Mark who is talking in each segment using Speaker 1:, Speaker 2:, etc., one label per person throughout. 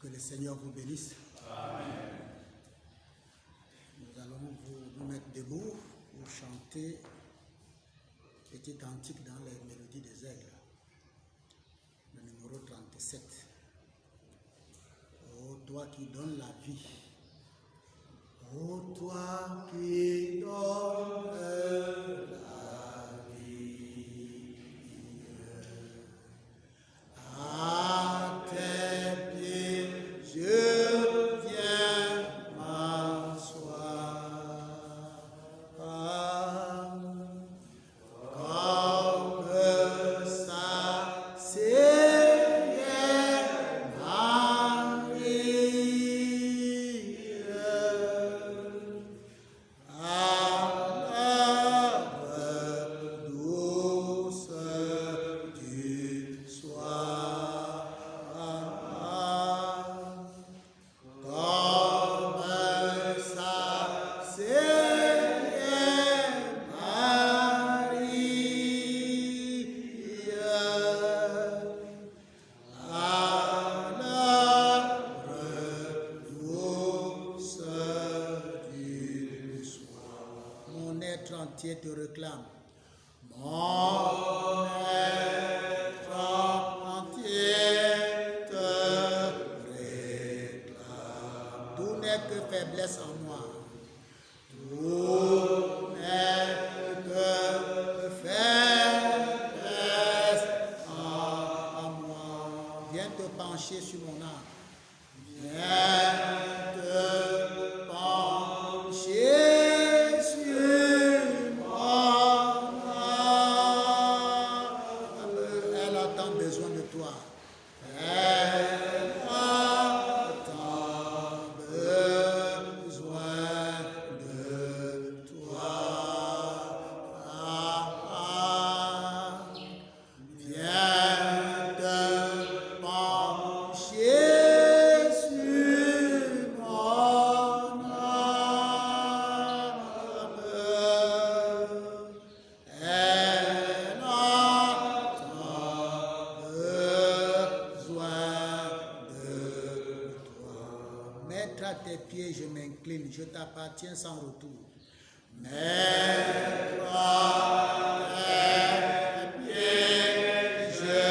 Speaker 1: Que le Seigneur vous bénisse.
Speaker 2: Amen.
Speaker 1: Nous allons vous mettre debout pour chanter petit cantique dans les mélodies des aigles. Le numéro 37. Ô toi qui donnes la vie. Ô toi qui donnes la vie. À tes pieds, je viens m'asseoir. Comme ça, Seigneur Marie, à l'heure douce du soir. Comme ça, Seigneur Marie, à l'heure douce du soir. Mon être entier te réclame. Mon être entier te réclame. Tout n'est que faiblesse en moi. Tout n'est que faiblesse en moi. Viens te pencher sur mon âme. Viens te pencher sur mon âme. Elle a tant besoin de toi. Elle a tant besoin de toi. Viens te pencher sur mon âme. Elle a tant besoin de toi. Maître, à tes pieds, je m'incline, je t'appartiens sans retour. Maître, à tes pieds, je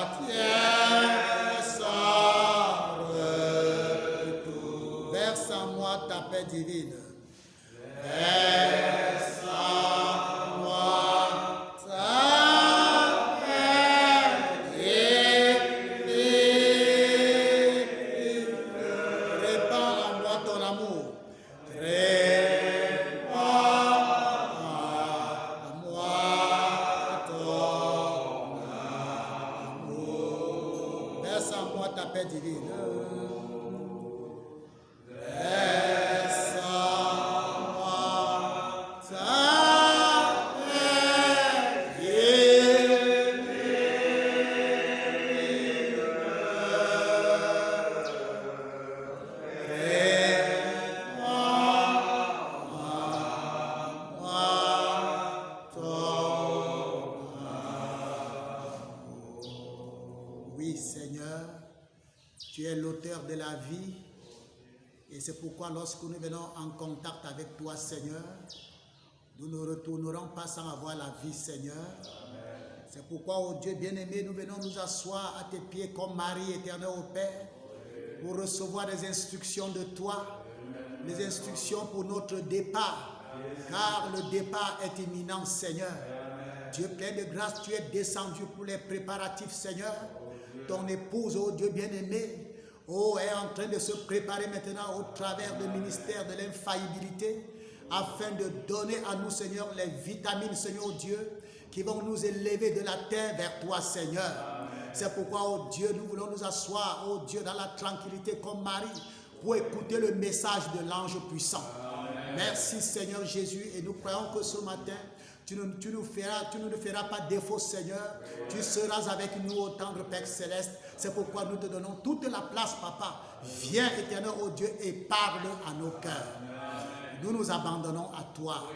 Speaker 1: t'appartiens sans retour. Verse en moi ta paix divine. Verse en moi ta paix divine. Répands en moi ton amour. Répands en moi ton amour. Verse en moi ta paix divine. Verse en moi ta paix divine. Oui, Seigneur, tu es l'auteur de la vie et c'est pourquoi lorsque nous venons en contact avec toi, Seigneur, nous ne retournerons pas sans avoir la vie, Seigneur. C'est pourquoi, ô Dieu bien-aimé, nous venons nous asseoir à tes pieds comme Marie éternelle au Père pour recevoir des instructions de toi, les instructions pour notre départ, car le départ est imminent, Seigneur. Dieu plein de grâce, tu es descendu pour les préparatifs, Seigneur. Ton épouse, ô Dieu bien-aimé, est en train de se préparer maintenant au travers du ministère de l'infaillibilité, afin de donner à nous, Seigneur, les vitamines, Seigneur Dieu, qui vont nous élever de la terre vers toi, Seigneur. C'est pourquoi, ô Dieu, nous voulons nous asseoir, ô Dieu, dans la tranquillité comme Marie, pour écouter le message de l'ange puissant. Merci, Seigneur Jésus, et nous croyons que ce matin, tu ne nous feras pas défaut, Seigneur. Tu seras avec nous, ô tendre Père Céleste. C'est pourquoi nous te donnons toute la place, Papa. Viens, éternel, ô Dieu, et parle à nos cœurs. Nous nous abandonnons à toi.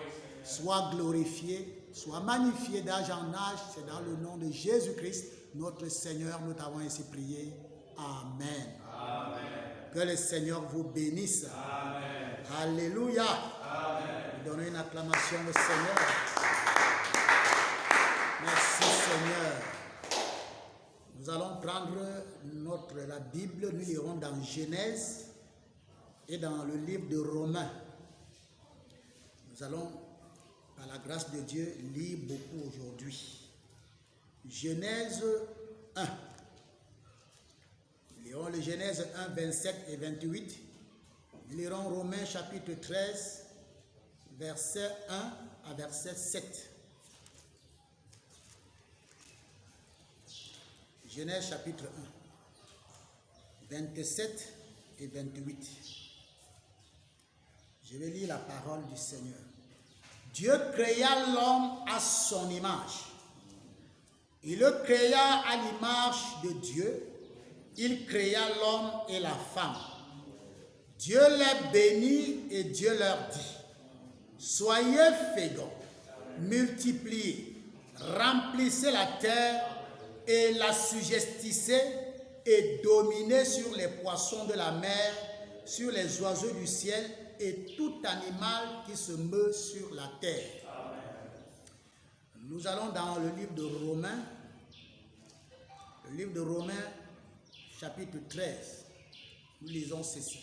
Speaker 1: Sois glorifié, sois magnifié d'âge en âge. C'est dans le nom de Jésus-Christ, notre Seigneur, nous t'avons ainsi prié. Amen. Amen. Que le Seigneur vous bénisse. Amen. Alléluia. Amen. Donnons une acclamation au Seigneur. Merci Seigneur. Nous allons prendre la Bible, nous lirons dans Genèse et dans le livre de Romains. Nous allons, par la grâce de Dieu, lire beaucoup aujourd'hui. Genèse 1. Nous lirons le Genèse 1, 27 et 28. Nous lirons Romains chapitre 13, verset 1 à verset 7. Genèse chapitre 1, 27 et 28. Je vais lire la parole du Seigneur. Dieu créa l'homme à son image. Il le créa à l'image de Dieu. Il créa l'homme et la femme. Dieu les bénit et Dieu leur dit, soyez féconds, multipliez, remplissez la terre et l'assujettissez et dominez sur les poissons de la mer, sur les oiseaux du ciel et tout animal qui se meut sur la terre. Amen. Nous allons dans le livre de Romains, chapitre 13. Nous lisons ceci.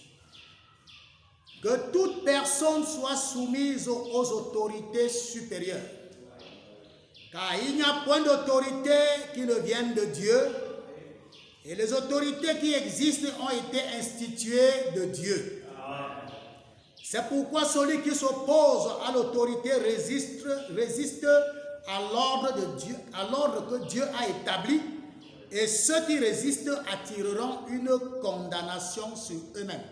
Speaker 1: Que toute personne soit soumise aux autorités supérieures, car il n'y a point d'autorité qui ne vienne de Dieu, et les autorités qui existent ont été instituées de Dieu. C'est pourquoi celui qui s'oppose à l'autorité résiste à l'ordre de Dieu, à l'ordre que Dieu a établi, et ceux qui résistent attireront une condamnation sur eux-mêmes.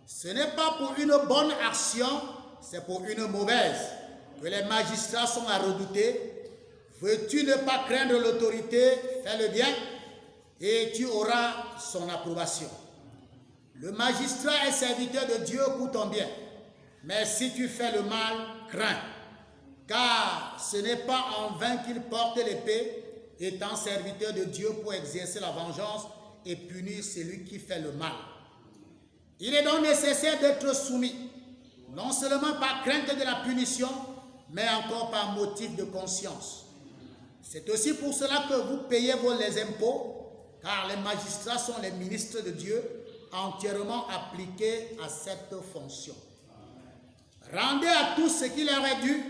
Speaker 1: Ce n'est pas pour une bonne action, c'est pour une mauvaise que les magistrats sont à redouter. Veux-tu ne pas craindre l'autorité, fais le bien, et tu auras son approbation. Le magistrat est serviteur de Dieu pour ton bien. Mais si tu fais le mal, crains. Car ce n'est pas en vain qu'il porte l'épée, étant serviteur de Dieu pour exercer la vengeance et punir celui qui fait le mal. Il est donc nécessaire d'être soumis, non seulement par crainte de la punition, mais encore par motif de conscience. C'est aussi pour cela que vous payez les impôts, car les magistrats sont les ministres de Dieu, entièrement appliqués à cette fonction. Rendez à tous ce qui leur est dû,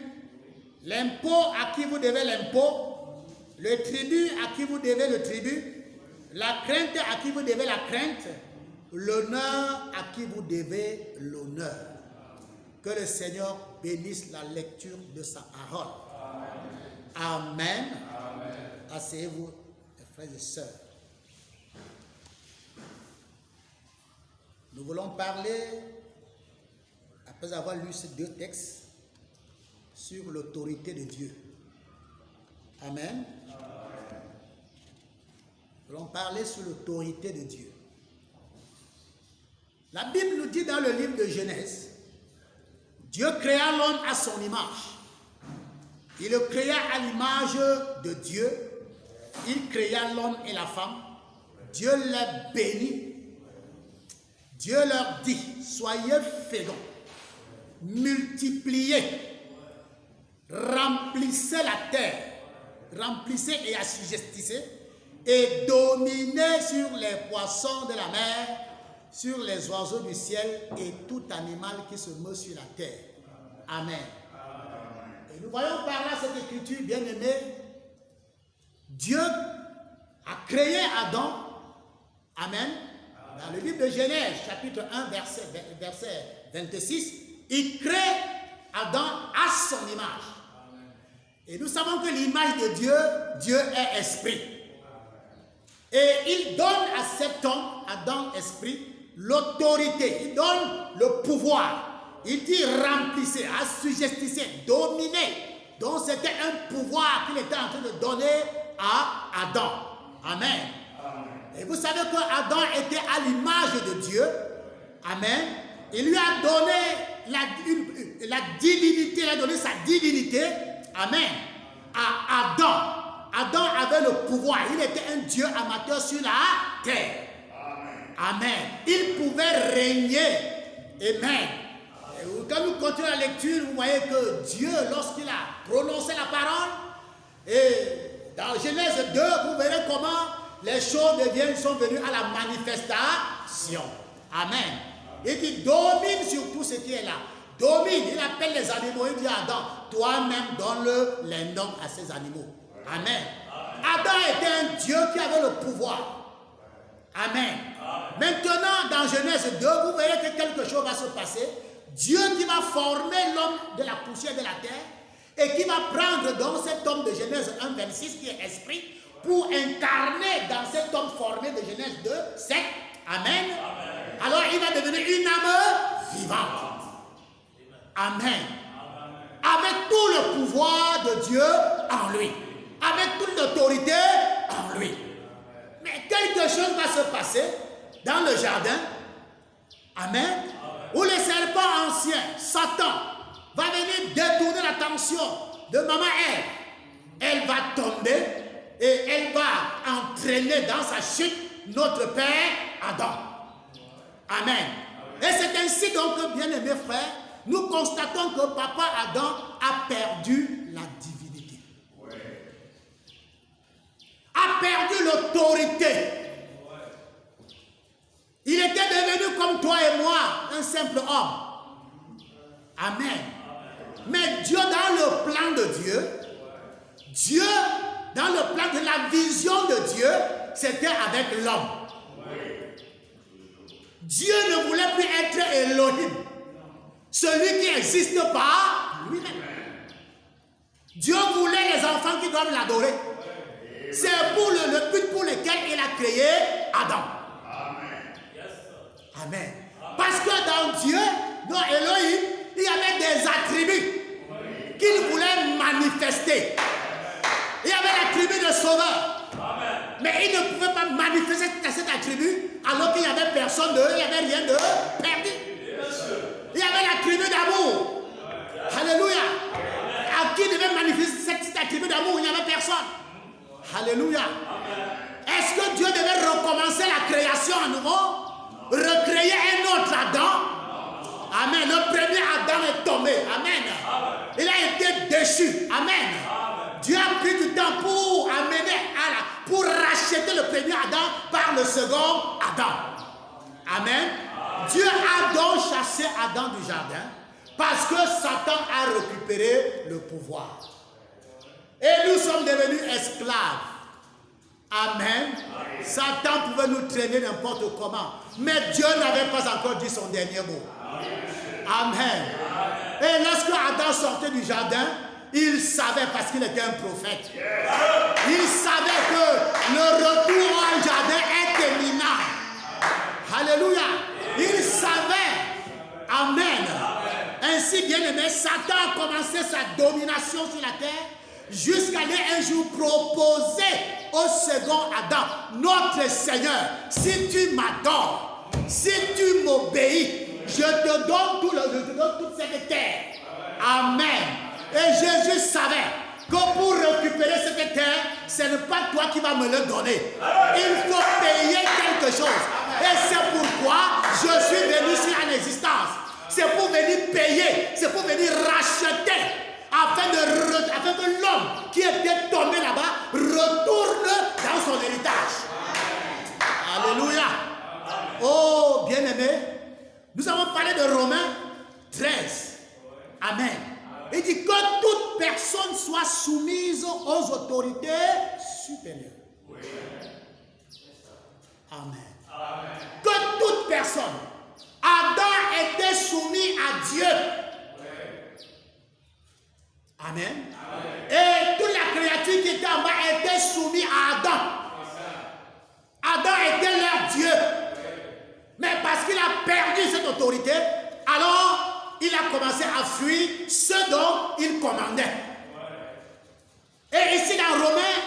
Speaker 1: l'impôt à qui vous devez l'impôt, le tribut à qui vous devez le tribut, la crainte à qui vous devez la crainte, l'honneur à qui vous devez l'honneur. Que le Seigneur bénisse la lecture de sa parole. Amen. Amen. Asseyez-vous, frères et sœurs. Nous voulons parler, après avoir lu ces deux textes, sur l'autorité de Dieu. Amen. Nous voulons parler sur l'autorité de Dieu. La Bible nous dit dans le livre de Genèse, Dieu créa l'homme à son image. Il le créa à l'image de Dieu. Il créa l'homme et la femme. Dieu les bénit. Dieu leur dit, soyez féconds, multipliez, remplissez la terre, remplissez et assujettissez, et dominez sur les poissons de la mer, sur les oiseaux du ciel et tout animal qui se meut sur la terre. Amen. Et nous voyons par là cette écriture, bien aimée. Dieu a créé Adam. Amen. Dans le livre de Genèse, chapitre 1, verset 26, il crée Adam à son image. Et nous savons que l'image de Dieu, Dieu est esprit. Et il donne à cet homme, Adam esprit, l'autorité. Il donne le pouvoir. Il dit remplissez, assujettissez, dominez. Donc c'était un pouvoir qu'il était en train de donner à Adam. Amen. Et vous savez que Adam était à l'image de Dieu. Amen. Il lui a donné la divinité, il a donné sa divinité, amen, à Adam. Adam avait le pouvoir, il était un Dieu amateur sur la terre. Amen. Il pouvait régner. Amen. Et quand nous continuons la lecture, vous voyez que Dieu, lorsqu'il a prononcé la parole, et dans Genèse 2, vous verrez comment les choses sont venues à la manifestation. Amen. Il dit, domine sur tout ce qui est là. Domine, il appelle les animaux, il dit à Adam, toi-même donne-le les noms à ces animaux. Amen. Adam était un Dieu qui avait le pouvoir. Amen. Maintenant, dans Genèse 2, vous verrez que quelque chose va se passer. Dieu qui va former l'homme de la poussière de la terre et qui va prendre dans cet homme de Genèse 1, 26, qui est esprit, pour incarner dans cet homme formé de Genèse 2, 7. Amen. Alors, il va devenir une âme vivante. Amen. Avec tout le pouvoir de Dieu en lui. Avec toute l'autorité en lui. Mais quelque chose va se passer dans le jardin. Amen. Où le serpent ancien, Satan, va venir détourner l'attention de maman Ève. Elle va tomber et elle va entraîner dans sa chute notre père Adam. Amen. Et c'est ainsi donc, bien aimés frères, nous constatons que papa Adam a perdu la divinité. A perdu l'autorité. Il était devenu comme toi et moi, un simple homme. Amen. Mais Dieu, dans le plan de Dieu, dans le plan de la vision de Dieu, c'était avec l'homme. Dieu ne voulait plus être Elohim, celui qui existe par lui-même. Dieu voulait les enfants qui doivent l'adorer. C'est pour le but pour lequel il a créé Adam. Amen. Parce que dans Dieu, dans Elohim, il y avait des attributs qu'il voulait manifester. Il y avait l'attribut de sauveur. Mais il ne pouvait pas manifester cet attribut alors qu'il n'y avait personne il n'y avait rien de perdu. Il y avait l'attribut d'amour. Alléluia. À qui devait manifester cet attribut d'amour? Il n'y avait personne. Alléluia. Est-ce que Dieu devait recommencer la création à nouveau? Recréer un autre Adam? Amen. Le premier Adam est tombé. Amen. Il a été déchu. Amen. Dieu a pris du temps pour pour racheter le premier Adam par le second Adam. Amen. Dieu a donc chassé Adam du jardin parce que Satan a récupéré le pouvoir. Et nous sommes devenus esclaves. Amen. Satan pouvait nous traîner n'importe comment. Mais Dieu n'avait pas encore dit son dernier mot. Amen. Et lorsque Adam sortait du jardin, il savait, parce qu'il était un prophète, il savait que le retour au jardin est imminent. Alléluia. Il savait. Amen. Ainsi, bien aimé, Satan a commencé sa domination sur la terre jusqu'à aller un jour proposer au second Adam, notre Seigneur, si tu m'adores, si tu m'obéis, je te donne toute cette terre. Amen. Et Jésus savait que pour récupérer cette terre, ce n'est pas toi qui vas me le donner. Il faut payer quelque chose. Et c'est pourquoi je suis venu sur l'existence. C'est pour venir payer, c'est pour venir racheter, afin que l'homme qui était tombé là-bas retourne dans son héritage. Alléluia. Oh, bien-aimé, nous avons parlé de Romains 13. Amen. Il dit que toute personne soit soumise aux autorités supérieures. Amen. Que toute personne. Adam était soumis à Dieu. Amen. Et toute la créature qui était en bas était soumise à Adam. Adam était leur Dieu. Mais parce qu'il a perdu cette autorité, alors il a commencé à fuir ce dont il commandait. Et ici dans Romains,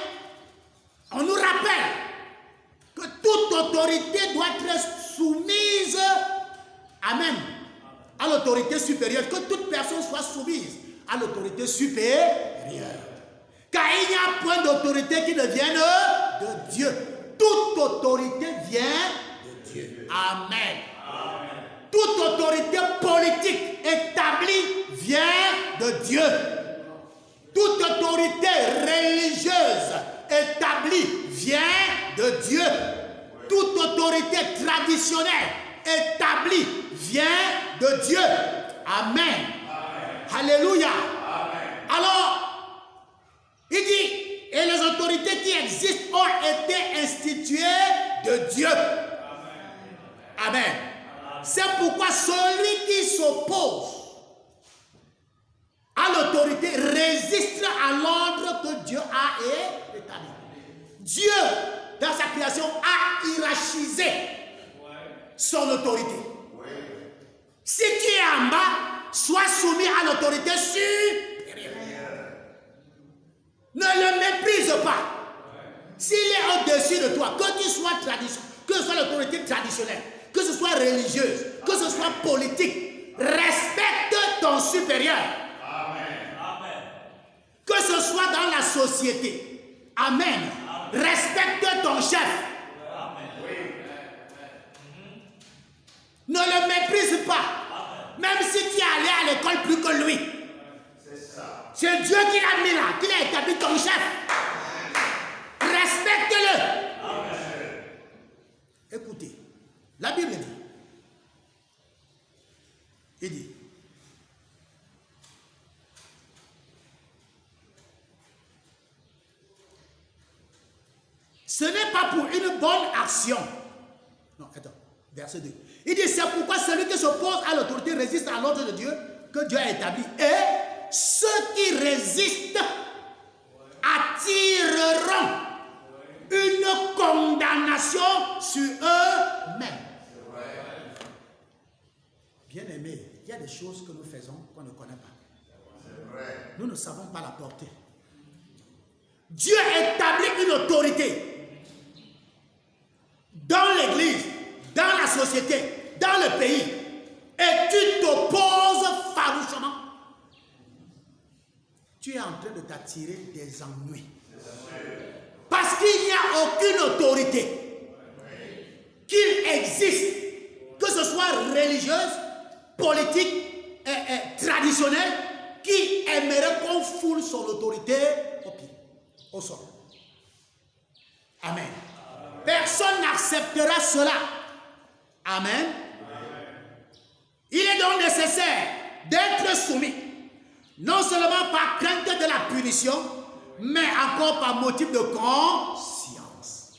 Speaker 1: on nous rappelle que toute autorité doit être soumise, amen, à l'autorité supérieure, que toute personne soit soumise à l'autorité supérieure. Car il n'y a point d'autorité qui ne vienne de Dieu. Toute autorité vient de Dieu. Amen. Amen. Toute autorité politique établie vient de Dieu. Toute autorité religieuse établie vient de Dieu. Toute autorité traditionnelle établie vient de Dieu. Amen. Amen. Alléluia. Amen. Alors, il dit, et les autorités qui existent ont été instituées de Dieu. Amen. Amen. C'est pourquoi celui qui s'oppose à l'autorité résiste à l'ordre que Dieu a établi. Dieu, dans sa création, a hiérarchisé son autorité. Si tu es en bas, sois soumis à l'autorité supérieure. Ne le méprise pas. S'il est au-dessus de toi, que tu sois traditionnel, que ce soit l'autorité traditionnelle, que ce soit religieuse, que ce soit politique, respecte ton supérieur. Amen. Que ce soit dans la société. Amen. Respecte ton chef. Amen. Ne le méprise pas. Même si tu es allé à l'école plus que lui. C'est Dieu qui l'a mis là, qui a établi ton chef. Respecte-le. Écoutez, la Bible dit, il dit, ce n'est pas pour une bonne action. Non, attends, verset 2. Il dit, c'est pourquoi celui qui s'oppose à l'autorité résiste à l'ordre de Dieu que Dieu a établi. Et ceux qui résistent attireront une condamnation sur eux-mêmes. Bien-aimés, il y a des choses que nous faisons qu'on ne connaît pas. Nous ne savons pas la portée. Dieu établit une autorité dans l'église, dans la société, dans le pays, et tu t'opposes farouchement. Tu es en train de t'attirer des ennuis. Parce qu'il n'y a aucune autorité qu'il existe, que ce soit religieuse, politique, traditionnelle, qui aimerait qu'on foule son autorité au pied, au sol. Amen. Personne n'acceptera cela. Amen. Il est donc nécessaire d'être soumis, non seulement par crainte de la punition, mais encore par motif de conscience.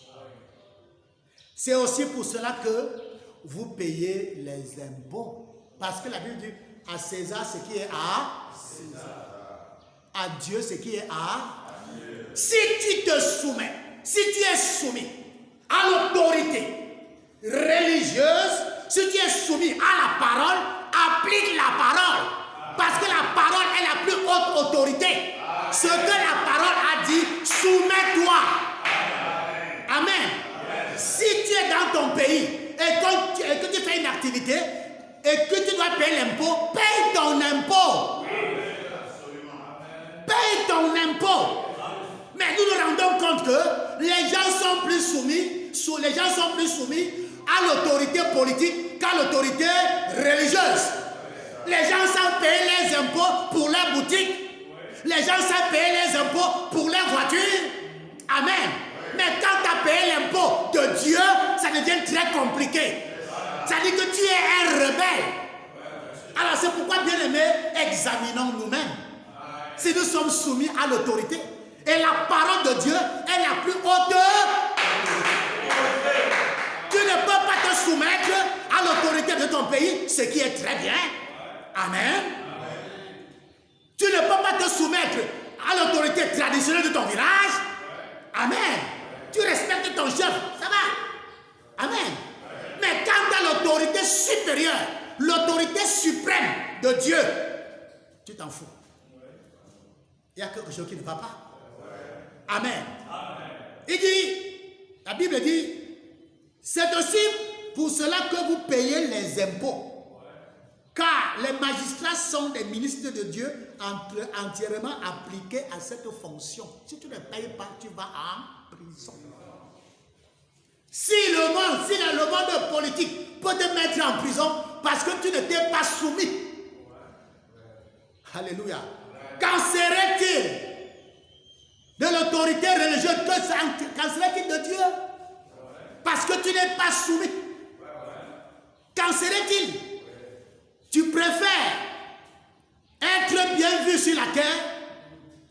Speaker 1: C'est aussi pour cela que vous payez les impôts. Parce que la Bible dit à César ce qui est à César, à Dieu ce qui est à Dieu. Si tu te soumets, si tu es soumis à l'autorité religieuse, si tu es soumis à la parole, applique la parole. Parce que la parole est la plus haute autorité. Ce que la parole a dit, soumets-toi. Amen. Si tu es dans ton pays et que tu fais une activité et que tu dois payer l'impôt, paye ton impôt. Paye ton impôt. Mais nous nous rendons compte que les gens sont plus soumis à l'autorité politique qu'à l'autorité religieuse. Les gens savent payer les impôts pour leurs boutiques. Les gens savent payer les impôts pour leurs voitures. Amen. Mais quand tu as payé l'impôt de Dieu, ça devient très compliqué. Ça dit que tu es un rebelle. Alors c'est pourquoi, bien aimés, examinons nous-mêmes. Si nous sommes soumis à l'autorité, et la parole de Dieu est la plus haute. Tu ne peux pas te soumettre à l'autorité de ton pays, ce qui est très bien. Amen. Tu ne peux pas te soumettre à l'autorité traditionnelle de ton village. Amen. Tu respectes ton chef, ça va. Amen. Mais quand tu as l'autorité supérieure, l'autorité suprême de Dieu, tu t'en fous. Il y a quelque chose qui ne va pas. Amen. Il dit, la Bible dit, c'est aussi pour cela que vous payez les impôts. Car les magistrats sont des ministres de Dieu entièrement appliqués à cette fonction. Si tu ne payes pas, tu vas en prison. Si le monde politique peut te mettre en prison parce que tu ne t'es pas soumis. Alléluia. Qu'en serait-il de l'autorité religieuse? Qu'en serait-il de Dieu? Parce que tu n'es pas soumis. Qu'en serait-il? Tu préfères être bien vu sur la terre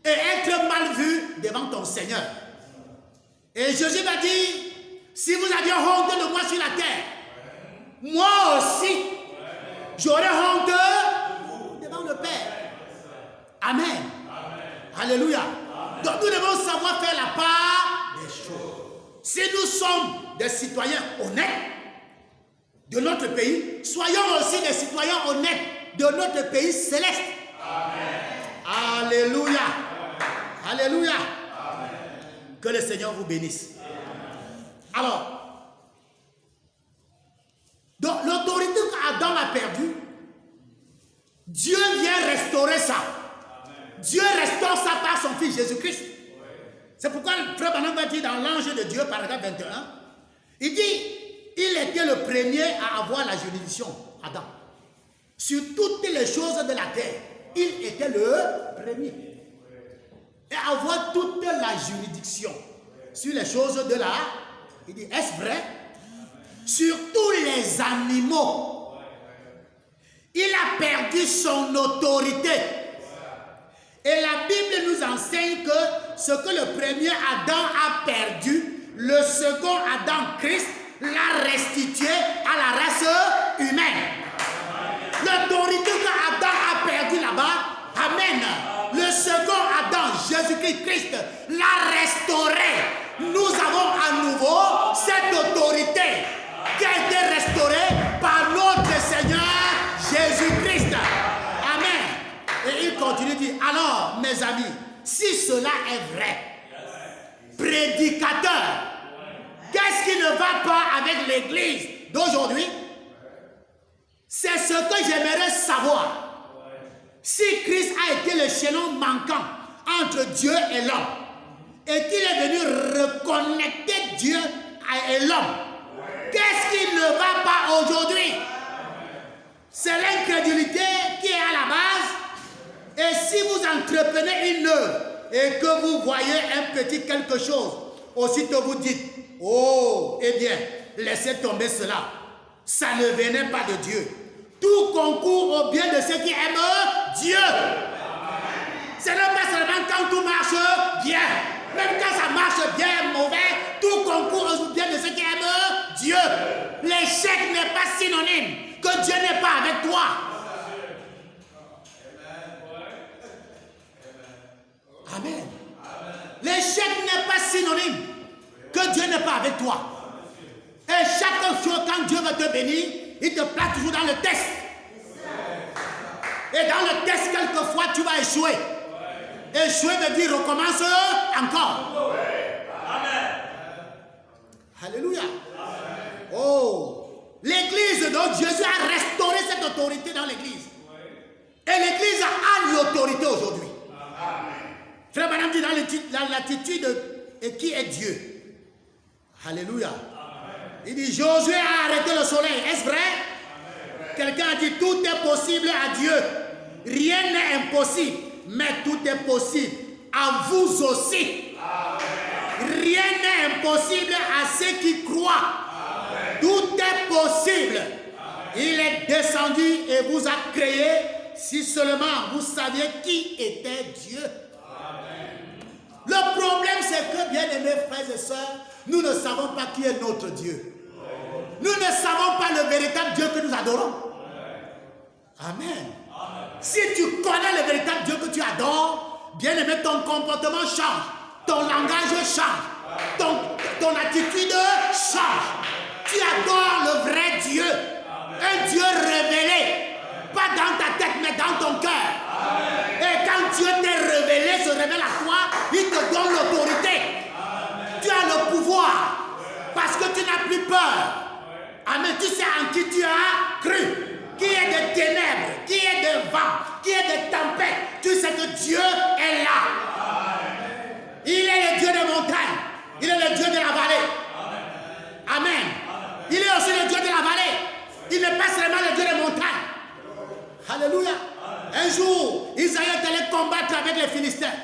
Speaker 1: et être mal vu devant ton Seigneur. Et Jésus m'a dit, si vous aviez honte de moi sur la terre, moi aussi, j'aurai honte devant le Père. Amen. Alléluia. Donc nous devons savoir faire la part des choses. Si nous sommes des citoyens honnêtes de notre pays, soyons aussi des citoyens honnêtes de notre pays céleste. Amen. Alléluia. Alléluia. Amen. Que le Seigneur vous bénisse. Alors, donc l'autorité qu'Adam a perdue, Dieu vient restaurer ça. Dieu restaure ça par son Fils Jésus-Christ. C'est pourquoi le frère Branham va dire dans l'Ange de Dieu, paragraphe 21, il dit, il était le premier à avoir la juridiction, Adam. Sur toutes les choses de la terre, il était le premier. Et avoir toute la juridiction sur les choses de la... Il dit, est-ce vrai? Sur tous les animaux, il a perdu son autorité. Et la Bible nous enseigne que ce que le premier Adam a perdu, le second Adam, Christ, l'a restitué à la race humaine. L'autorité que Adam a perdue là-bas, amen. Le second Adam, Jésus-Christ, l'a restauré. Nous avons à nouveau cette autorité qui a été restaurée par notre Seigneur Jésus-Christ. Amen. Et il continue de dire, alors mes amis, si cela est vrai, prédicateur, qu'est-ce qui ne va pas avec l'église d'aujourd'hui? C'est ce que j'aimerais savoir. Si Christ a été le chaînon manquant entre Dieu et l'homme, et qu'il est venu reconnecter Dieu et l'homme, qu'est-ce qui ne va pas aujourd'hui? C'est l'incrédulité qui est à la base. Et si vous entreprenez une œuvre et que vous voyez un petit quelque chose, aussitôt vous dites, oh, eh bien, laissez tomber cela. Ça ne venait pas de Dieu. Tout concourt au bien de ceux qui aiment Dieu. Ce n'est pas seulement quand tout marche bien. Même quand ça marche bien, mauvais, tout concourt au bien de ceux qui aiment Dieu. L'échec n'est pas synonyme que Dieu n'est pas avec toi. Amen. L'échec n'est pas synonyme que Dieu n'est pas avec toi. Et chaque chose, quand Dieu veut te bénir, il te place toujours dans le test. Et dans le test, quelquefois, tu vas échouer. Échouer veut dire recommence encore. Amen. Alléluia. Oh, l'église, donc Jésus a restauré cette autorité dans l'église. Et l'église a l'autorité aujourd'hui. Frère Branham dit dans l'attitude et qui est Dieu. Alléluia. Il dit Josué a arrêté le soleil. Est-ce vrai? Quelqu'un a dit tout est possible à Dieu. Rien n'est impossible. Mais tout est possible à vous aussi. Rien n'est impossible à ceux qui croient. Tout est possible. Il est descendu et vous a créé si seulement vous saviez qui était Dieu. Le problème c'est que, bien aimés frères et sœurs, nous ne savons pas qui est notre Dieu. Nous ne savons pas le véritable Dieu que nous adorons. Amen. Si tu connais le véritable Dieu que tu adores, bien aimé, ton comportement change, ton langage change, ton attitude change. Tu adores le vrai Dieu, un Dieu révélé, pas dans ta tête mais dans ton cœur. Et quand Dieu t'est révélé, se révèle à toi, il te donne l'autorité. Tu as le pouvoir parce que tu n'as plus peur. Amen. Tu sais en qui tu as cru, qui est des ténèbres, qui c'est que Dieu est là. Il est le Dieu des montagnes. Il est le Dieu de la vallée. Amen. Il est aussi le Dieu de la vallée. Il n'est pas seulement le Dieu des montagnes. Alléluia. Un jour, Isaïe est allé combattre avec les Philistins.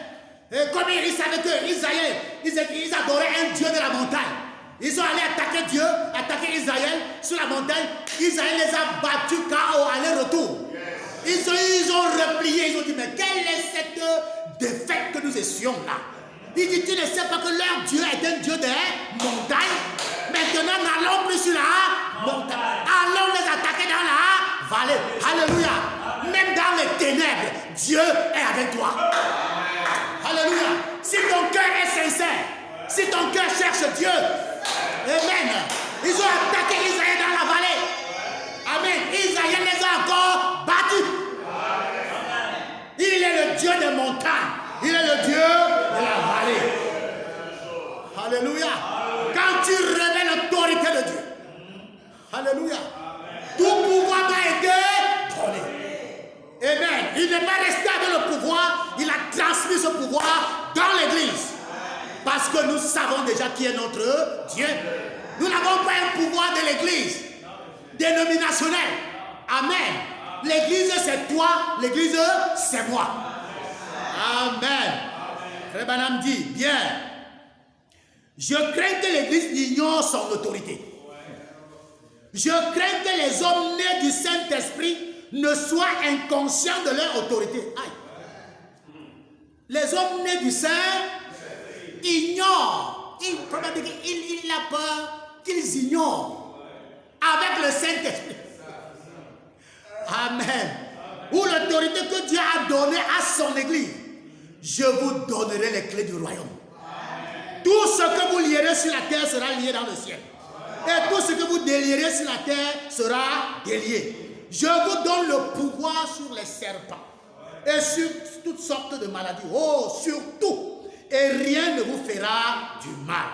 Speaker 1: Et comme ils savaient que Isaïe, ils adoraient un Dieu de la montagne. Ils sont allés attaquer Dieu, attaquer Isaïe sur la montagne. Isaïe les a battus KO, aller-retour. Ils ont replié, ils ont dit, mais quelle est cette défaite que nous essucions là? Il dit, tu ne sais pas que leur Dieu est un Dieu des montagnes. Maintenant, n'allons plus sur la montagne. Allons les attaquer dans la vallée. Alléluia. Même dans les ténèbres, Dieu est avec toi. Alléluia. Si ton cœur est sincère, si ton cœur cherche Dieu, amen. Ils ont attaqué Isaïe dans la vallée. Amen. Isaïe les a encore battus. Il est le Dieu des montagnes. Il est le Dieu de la vallée. Alléluia. Quand tu révèles l'autorité de Dieu, alléluia, tout pouvoir m'a été donné. Amen. Il n'est pas resté avec le pouvoir, il a transmis ce pouvoir dans l'église. Parce que nous savons déjà qui est notre Dieu. Nous n'avons pas un pouvoir de l'église dénominationnel. Amen. L'église c'est toi, l'église c'est moi. Amen. Frère Branham dit, bien, je crains que l'église ignore son autorité. Je crains que les hommes nés du Saint-Esprit ne soient inconscients de leur autorité. Aïe. Les hommes nés du Saint ignorent. Il a peur qu'ils ignorent avec le Saint-Esprit. Amen. Ou l'autorité que Dieu a donnée à son église. Je vous donnerai les clés du royaume. Tout ce que vous lierez sur la terre sera lié dans le ciel. Et tout ce que vous délierez sur la terre sera délié. Je vous donne le pouvoir sur les serpents et sur toutes sortes de maladies. Oh, sur tout. Et rien ne vous fera du mal.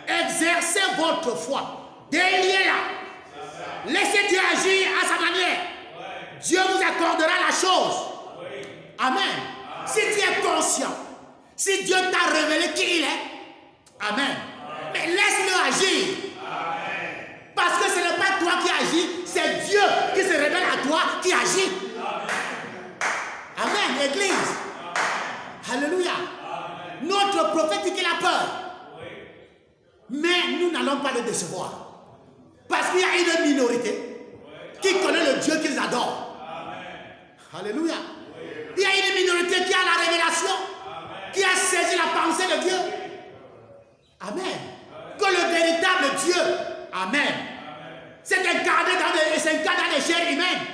Speaker 1: Exercez votre foi. Déliez-la. Laissez Dieu agir à sa manière. Dieu vous accordera la chose. Amen. Si tu es conscient, si Dieu t'a révélé qui il est, amen. Mais laisse-le agir. Parce que ce n'est pas toi qui agis, c'est Dieu qui se révèle à toi qui agit. Amen, Église. Alléluia. Notre prophète dit qu'il a peur. Mais nous n'allons pas le décevoir. Parce qu'il y a une minorité qui connaît le Dieu qu'ils adorent. Alléluia. Il y a une minorité qui a la révélation, qui a saisi la pensée de Dieu. Amen. Que le véritable Dieu, amen, s'est incarné dans les chairs humaines.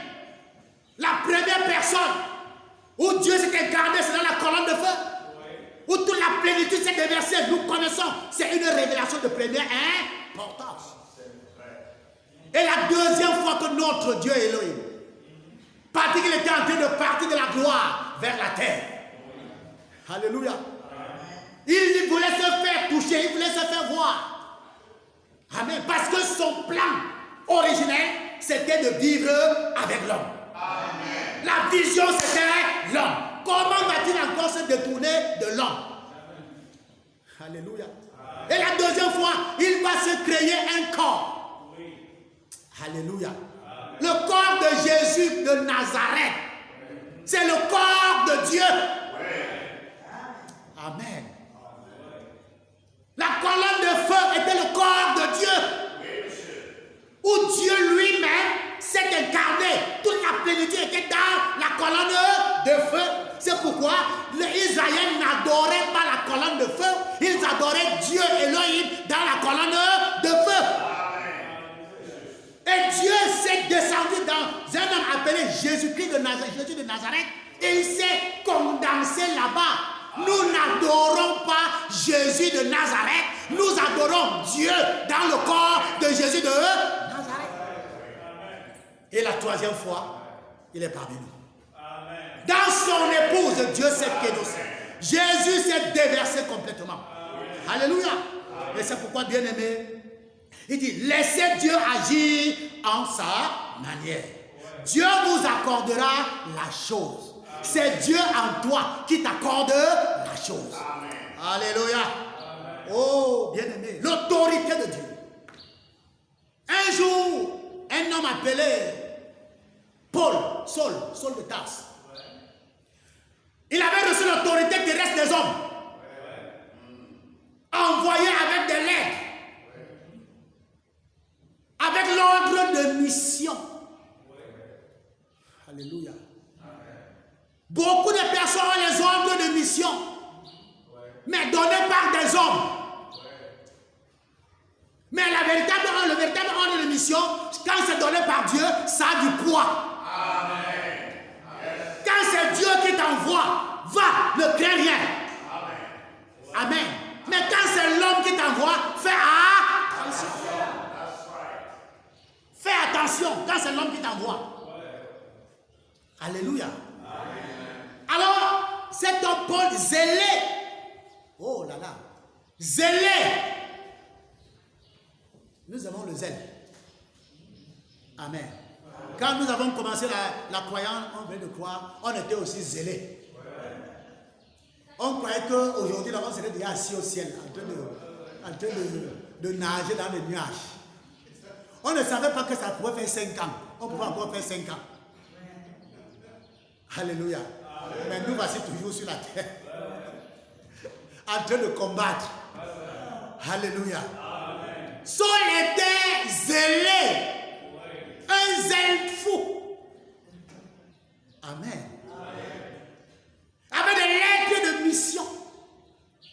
Speaker 1: La première personne où Dieu s'est incarné, c'est dans la colonne de feu. Où toute la plénitude s'est déversée, nous connaissons. C'est une révélation de première importance. Et la deuxième fois que notre Dieu Elohim, parce qu'il était en train de partir de la gloire vers la terre. Alléluia. Il voulait se faire toucher, il voulait se faire voir. Amen. Parce que son plan originel, c'était de vivre avec l'homme. La vision, c'était l'homme. Comment va-t-il encore se détourner de l'homme? Alléluia. Et la deuxième fois, il va se créer un corps. Alléluia. Le corps de Jésus de Nazareth. C'est le corps de Dieu. Amen. La colonne de feu était le corps de Dieu. Où Dieu lui-même s'est incarné. Toute la plénitude était dans la colonne de feu. C'est pourquoi les Israéliens n'adoraient pas la colonne de feu. Ils adoraient Dieu Elohim dans la colonne de feu. Et Dieu s'est descendu dans un homme appelé Jésus-Christ de Nazareth. Et il s'est condensé là-bas. Nous n'adorons pas Jésus de Nazareth. Nous adorons Dieu dans le corps de Jésus de Nazareth. Et la troisième fois, il est parmi nous. Dans son épouse, Dieu s'est kédosé. Jésus s'est déversé complètement. Alléluia. Et c'est pourquoi, bien aimé, il dit, laissez Dieu agir en sa manière. Dieu vous accordera la chose. C'est Dieu en toi qui t'accorde la chose. Amen. Alléluia. Amen. Oh, bien-aimé, l'autorité de Dieu. Un jour, un homme appelé Saul de Tarse. Il avait reçu l'autorité terrestre des hommes. Envoyé avec des lettres. Avec l'ordre de mission. Alléluia. Beaucoup de personnes ont les ordres de mission, mais donnés par des hommes. Mais le véritable ordre de mission, quand c'est donné par Dieu, ça a du poids. Quand c'est Dieu qui t'envoie, va, ne crains rien. Amen. Mais quand c'est l'homme qui t'envoie, fais attention. Fais attention quand c'est l'homme qui t'envoie. Alléluia. Alors, cet homme Paul zélé. Oh là là. Zélé. Nous avons le zèle. Amen. Quand nous avons commencé la croyance, on venait de croire, on était aussi zélés. On croyait qu'aujourd'hui, on serait déjà assis au ciel, en train de nager dans les nuages. On ne savait pas que ça pouvait faire 5 ans. On pouvait encore faire 5 ans. Alléluia. Mais nous voici toujours sur la terre, en train de combattre. Alléluia. Saul était zélé. Un zèle fou. Amen. Avec des lettres de mission.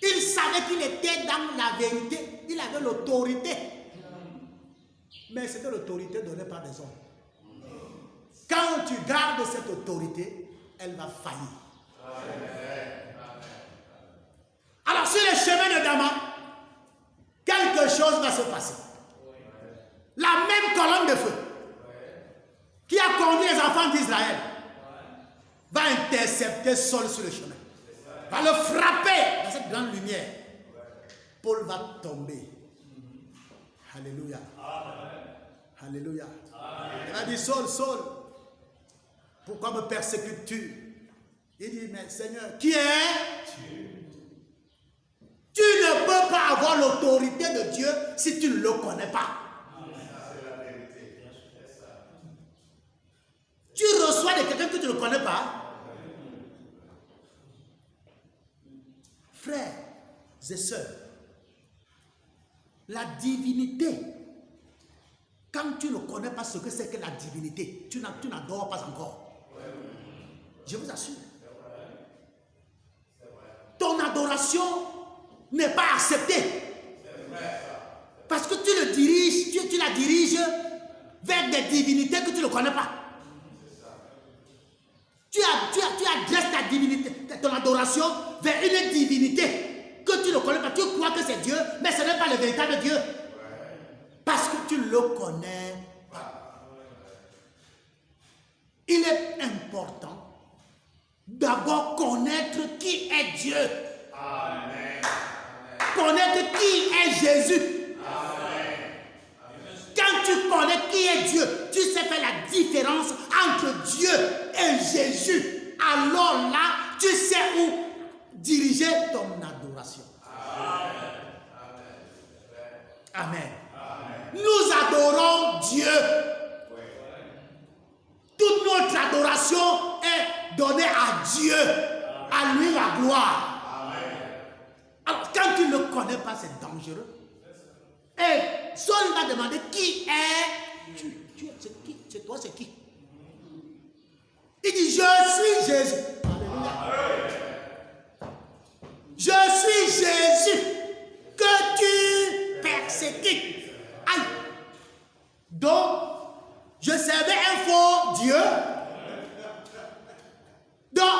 Speaker 1: Il savait qu'il était dans la vérité. Il avait l'autorité. Mais c'était l'autorité donnée par des hommes. Quand tu gardes cette autorité, elle va faillir. Alors sur le chemin de Damas, quelque chose va se passer. La même colonne de feu qui a conduit les enfants d'Israël va intercepter Saul sur le chemin. Va le frapper dans cette grande lumière. Paul va tomber. Alléluia. Alléluia. Il a dit, Saul, pourquoi me persécutes-tu? Il dit, mais Seigneur, qui es-tu? Tu ne peux pas avoir l'autorité de Dieu si tu ne le connais pas. Tu reçois de quelqu'un que tu ne connais pas. Frères et sœurs, la divinité, quand tu ne connais pas ce que c'est que la divinité, tu n'adores pas encore. Je vous assure. Ton adoration n'est pas acceptée. Parce que tu la diriges vers des divinités que tu ne connais pas. Tu adresses ta divinité, ton adoration vers une divinité que tu ne connais pas. Tu crois que c'est Dieu, mais ce n'est pas le véritable Dieu. Parce que tu ne le connais pas. Il est important d'abord connaître qui est Dieu. Amen. Connaître qui est Jésus. Amen. Quand tu connais qui est Dieu, tu sais faire la différence entre Dieu et Jésus. Alors là, tu sais où diriger ton adoration. Amen. Amen. Nous adorons Dieu. Toute notre adoration est donnée à Dieu. À lui la gloire. Alors quand tu ne le connais pas, c'est dangereux. Et Saul va demander qui est-tu? C'est qui? C'est toi, c'est qui? Il dit, je suis Jésus. Alléluia. Je suis Jésus que tu persécutes. Aïe. Donc, je servais un faux Dieu. Donc,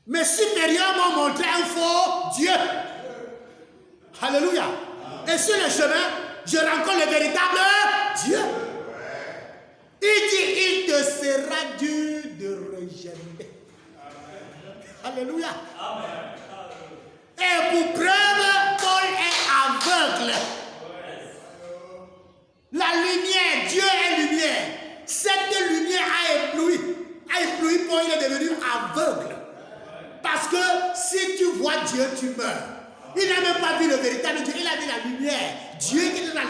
Speaker 1: mes supérieurs m'ont montré un faux Dieu. Alléluia. Et sur le chemin, je rencontre le véritable Dieu. Il dit, il te sera dur de rejeter. Alléluia. Et pour preuve, Paul est aveugle. La lumière, Dieu est lumière. Cette lumière a tu meurs. Il n'a même pas vu le véritable Dieu, il a vu la lumière. Dieu qui est dans la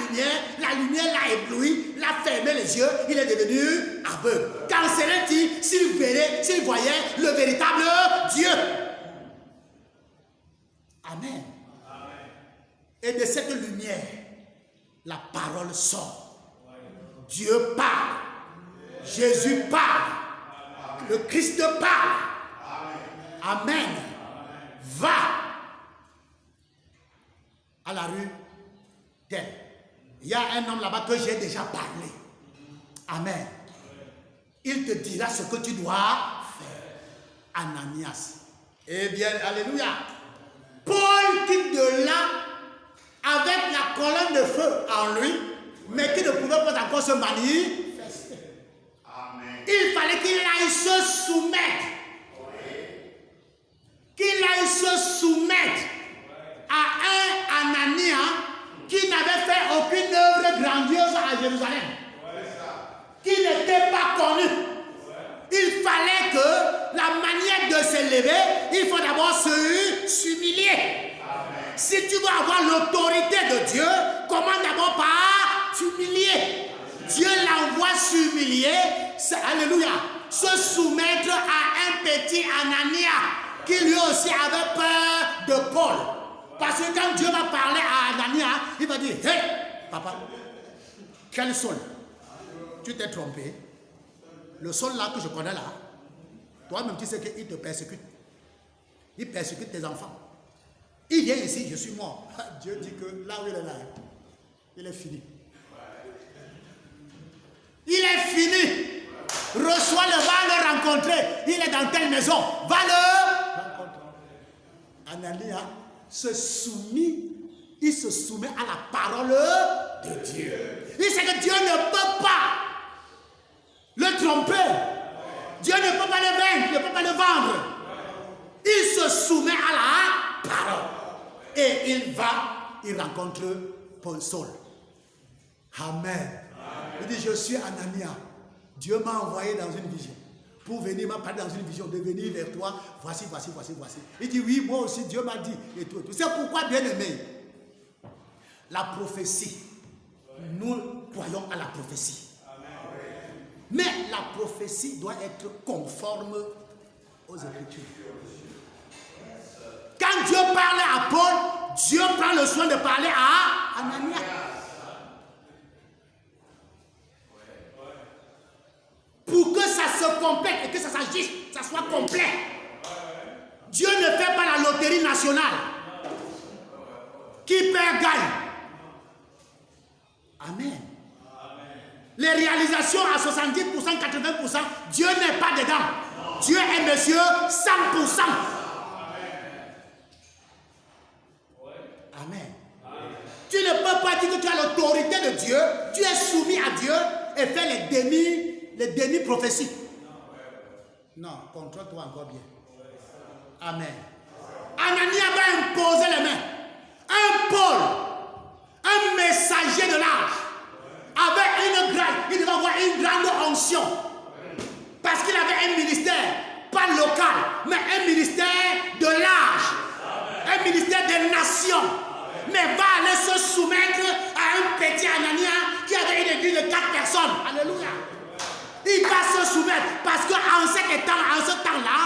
Speaker 1: lumière l'a ébloui, l'a fermé les yeux, il est devenu aveugle. Quand serait-il s'il voyait le véritable Dieu? Amen. Et de cette lumière, la parole sort. Dieu parle. Jésus parle. Le Christ parle. Amen. Va à la rue tel. Il y a un homme là-bas que j'ai déjà parlé. Amen. Il te dira ce que tu dois faire. Ananias. Eh bien, alléluia. Paul quitte de là avec la colonne de feu en lui, mais qui ne pouvait pas encore se manifester. Il fallait qu'il aille se soumettre. Qu'il aille se soumettre à un Ananias qui n'avait fait aucune œuvre grandiose à Jérusalem. Qui n'était pas connu. Il fallait que la manière de s'élever, il faut d'abord s'humilier. Si tu veux avoir l'autorité de Dieu, commence d'abord par t'humilier. Dieu l'envoie s'humilier, alléluia, se soumettre à un petit Ananias qui lui aussi avait peur de Paul. Parce que quand Dieu va parler à Ananias, il va dire, hey, papa, quel sol? Tu t'es trompé. Le sol là que je connais là, toi-même tu sais qu'il te persécute. Il persécute tes enfants. Il vient ici, je suis mort. Dieu dit que là où il est là, il est fini. Il est fini. Reçois-le, va le rencontrer. Il est dans telle maison. Va le rencontrer. Ananias se soumit. Il se soumet à la parole de Dieu. Il sait que Dieu ne peut pas le tromper. Dieu ne peut pas le vaincre, ne peut pas le vendre. Il se soumet à la parole. Et il rencontre Saul. Amen. Il dit, je suis Ananias. Dieu m'a envoyé dans une vision. Pour venir, m'a parlé dans une vision, de venir vers toi. Voici. Il dit, oui, moi aussi, Dieu m'a dit. Et tout. C'est pourquoi, bien aimé, la prophétie, nous croyons à la prophétie. Mais la prophétie doit être conforme aux Écritures. Quand Dieu parlait à Paul, Dieu prend le soin de parler à Ananias. Pour que ça se complète et que ça s'agisse, ça soit complet. Dieu ne fait pas la loterie nationale. Qui perd gagne. Amen. Les réalisations à 70%, 80%, Dieu n'est pas dedans. Dieu est monsieur 100%. Amen. Tu ne peux pas dire que tu as l'autorité de Dieu, tu es soumis à Dieu et fais les demi-prophéties. Non, contrôle-toi encore bien. Amen. Ananias va imposer les mains. Un Paul, un messager de l'âge, avec une grande, il devait avoir une grande onction. Parce qu'il avait un ministère, pas local, mais un ministère de l'âge, un ministère des nations. Mais va aller se soumettre à un petit Ananias qui avait une église de 4 personnes. Alléluia. Il va se soumettre parce qu'en ce temps-là,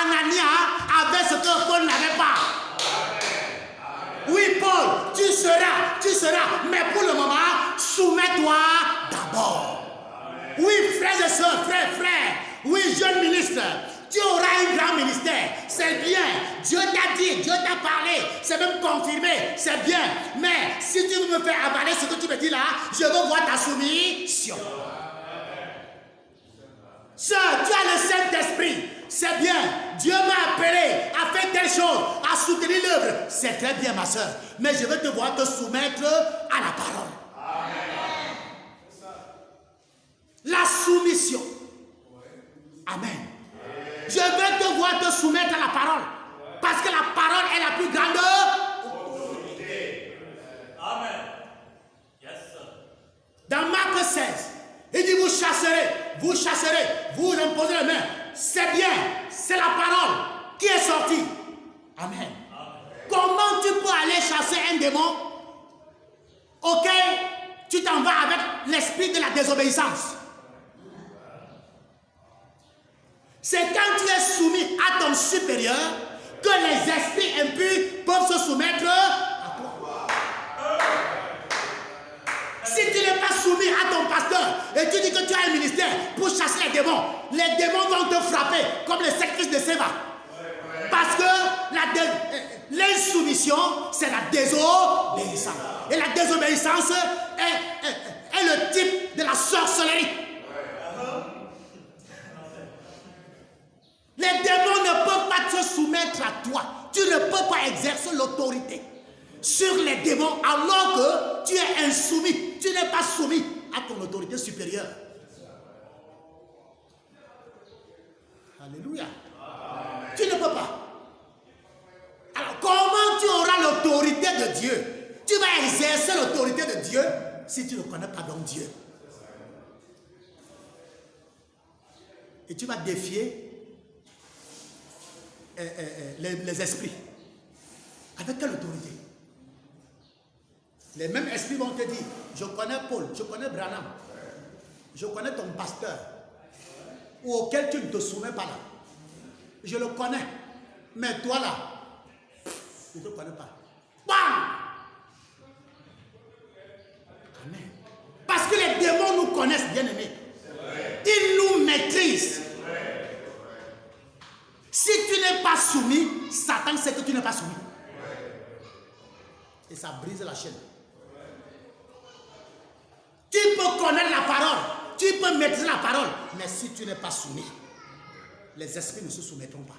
Speaker 1: Ananias avait ce que Paul n'avait pas. Oui, Paul, tu seras. Mais pour le moment, soumets-toi d'abord. Oui, frères et sœurs, frères. Oui, jeune ministre. Tu auras un grand ministère, c'est bien. Dieu t'a dit, Dieu t'a parlé, c'est même confirmé, c'est bien. Mais si tu veux me faire avaler ce que tu me dis là, je veux voir ta soumission. Sœur, tu as le Saint-Esprit, c'est bien. Dieu m'a appelé à faire telle chose, à soutenir l'œuvre. C'est très bien, ma sœur. Mais je veux te voir te soumettre à la parole. Amen. La soumission. Amen. Je veux te voir te soumettre à la parole. Parce que la parole est la plus grande autorité. Amen. Yes, sir. Dans Marc 16, il dit vous chasserez, vous imposez les mains. C'est bien, c'est la parole qui est sortie. Amen. Comment tu peux aller chasser un démon auquel tu t'en vas avec l'esprit de la désobéissance? C'est quand tu es soumis à ton supérieur que les esprits impurs peuvent se soumettre à toi. Si tu n'es pas soumis à ton pasteur et tu dis que tu as un ministère pour chasser les démons vont te frapper comme les 7 fils de Séva. Parce que l'insoumission, c'est la désobéissance. Et la désobéissance est le type de la sorcellerie. Les démons ne peuvent pas te soumettre à toi. Tu ne peux pas exercer l'autorité sur les démons alors que tu es insoumis. Tu n'es pas soumis à ton autorité supérieure. Alléluia. Tu ne peux pas. Alors comment tu auras l'autorité de Dieu? Tu vas exercer l'autorité de Dieu si tu ne connais pas donc Dieu. Et tu vas défier les esprits. Avec quelle autorité? Les mêmes esprits vont te dire, je connais Paul, je connais Branham, je connais ton pasteur, ou auquel tu ne te soumets pas là. Je le connais, mais toi là, je ne te connais pas. Bam! Amen. Parce que les démons nous connaissent, bien aimés. Ils nous maîtrisent. Si tu n'es pas soumis, Satan sait que tu n'es pas soumis. Et ça brise la chaîne. Tu peux connaître la parole, tu peux maîtriser la parole, mais si tu n'es pas soumis, les esprits ne se soumettront pas.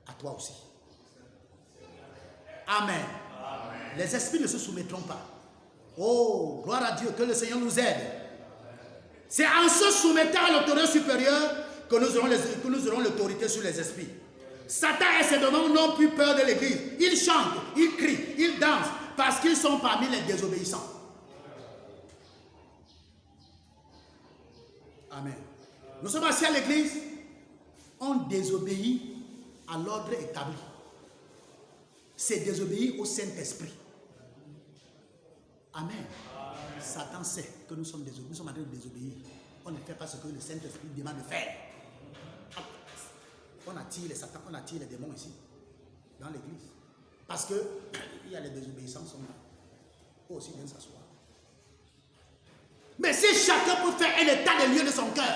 Speaker 1: À toi aussi. Amen. Les esprits ne se soumettront pas. Oh, gloire à Dieu, que le Seigneur nous aide. C'est en se soumettant à l'autorité supérieure que nous aurons l'autorité sur les esprits. Satan et ses démons n'ont plus peur de l'église. Ils chantent, ils crient, ils dansent parce qu'ils sont parmi les désobéissants. Amen. Nous sommes assis à l'église, on désobéit à l'ordre établi. C'est désobéir au Saint-Esprit. Amen. Satan sait que nous sommes désobéis. Nous sommes en train de désobéir. On ne fait pas ce que le Saint-Esprit demande de faire. On attire les satans, on attire les démons ici, dans l'église. Parce que il y a les désobéissants sont là. Il faut aussi bien s'asseoir. Mais si chacun peut faire un état des lieux de son cœur.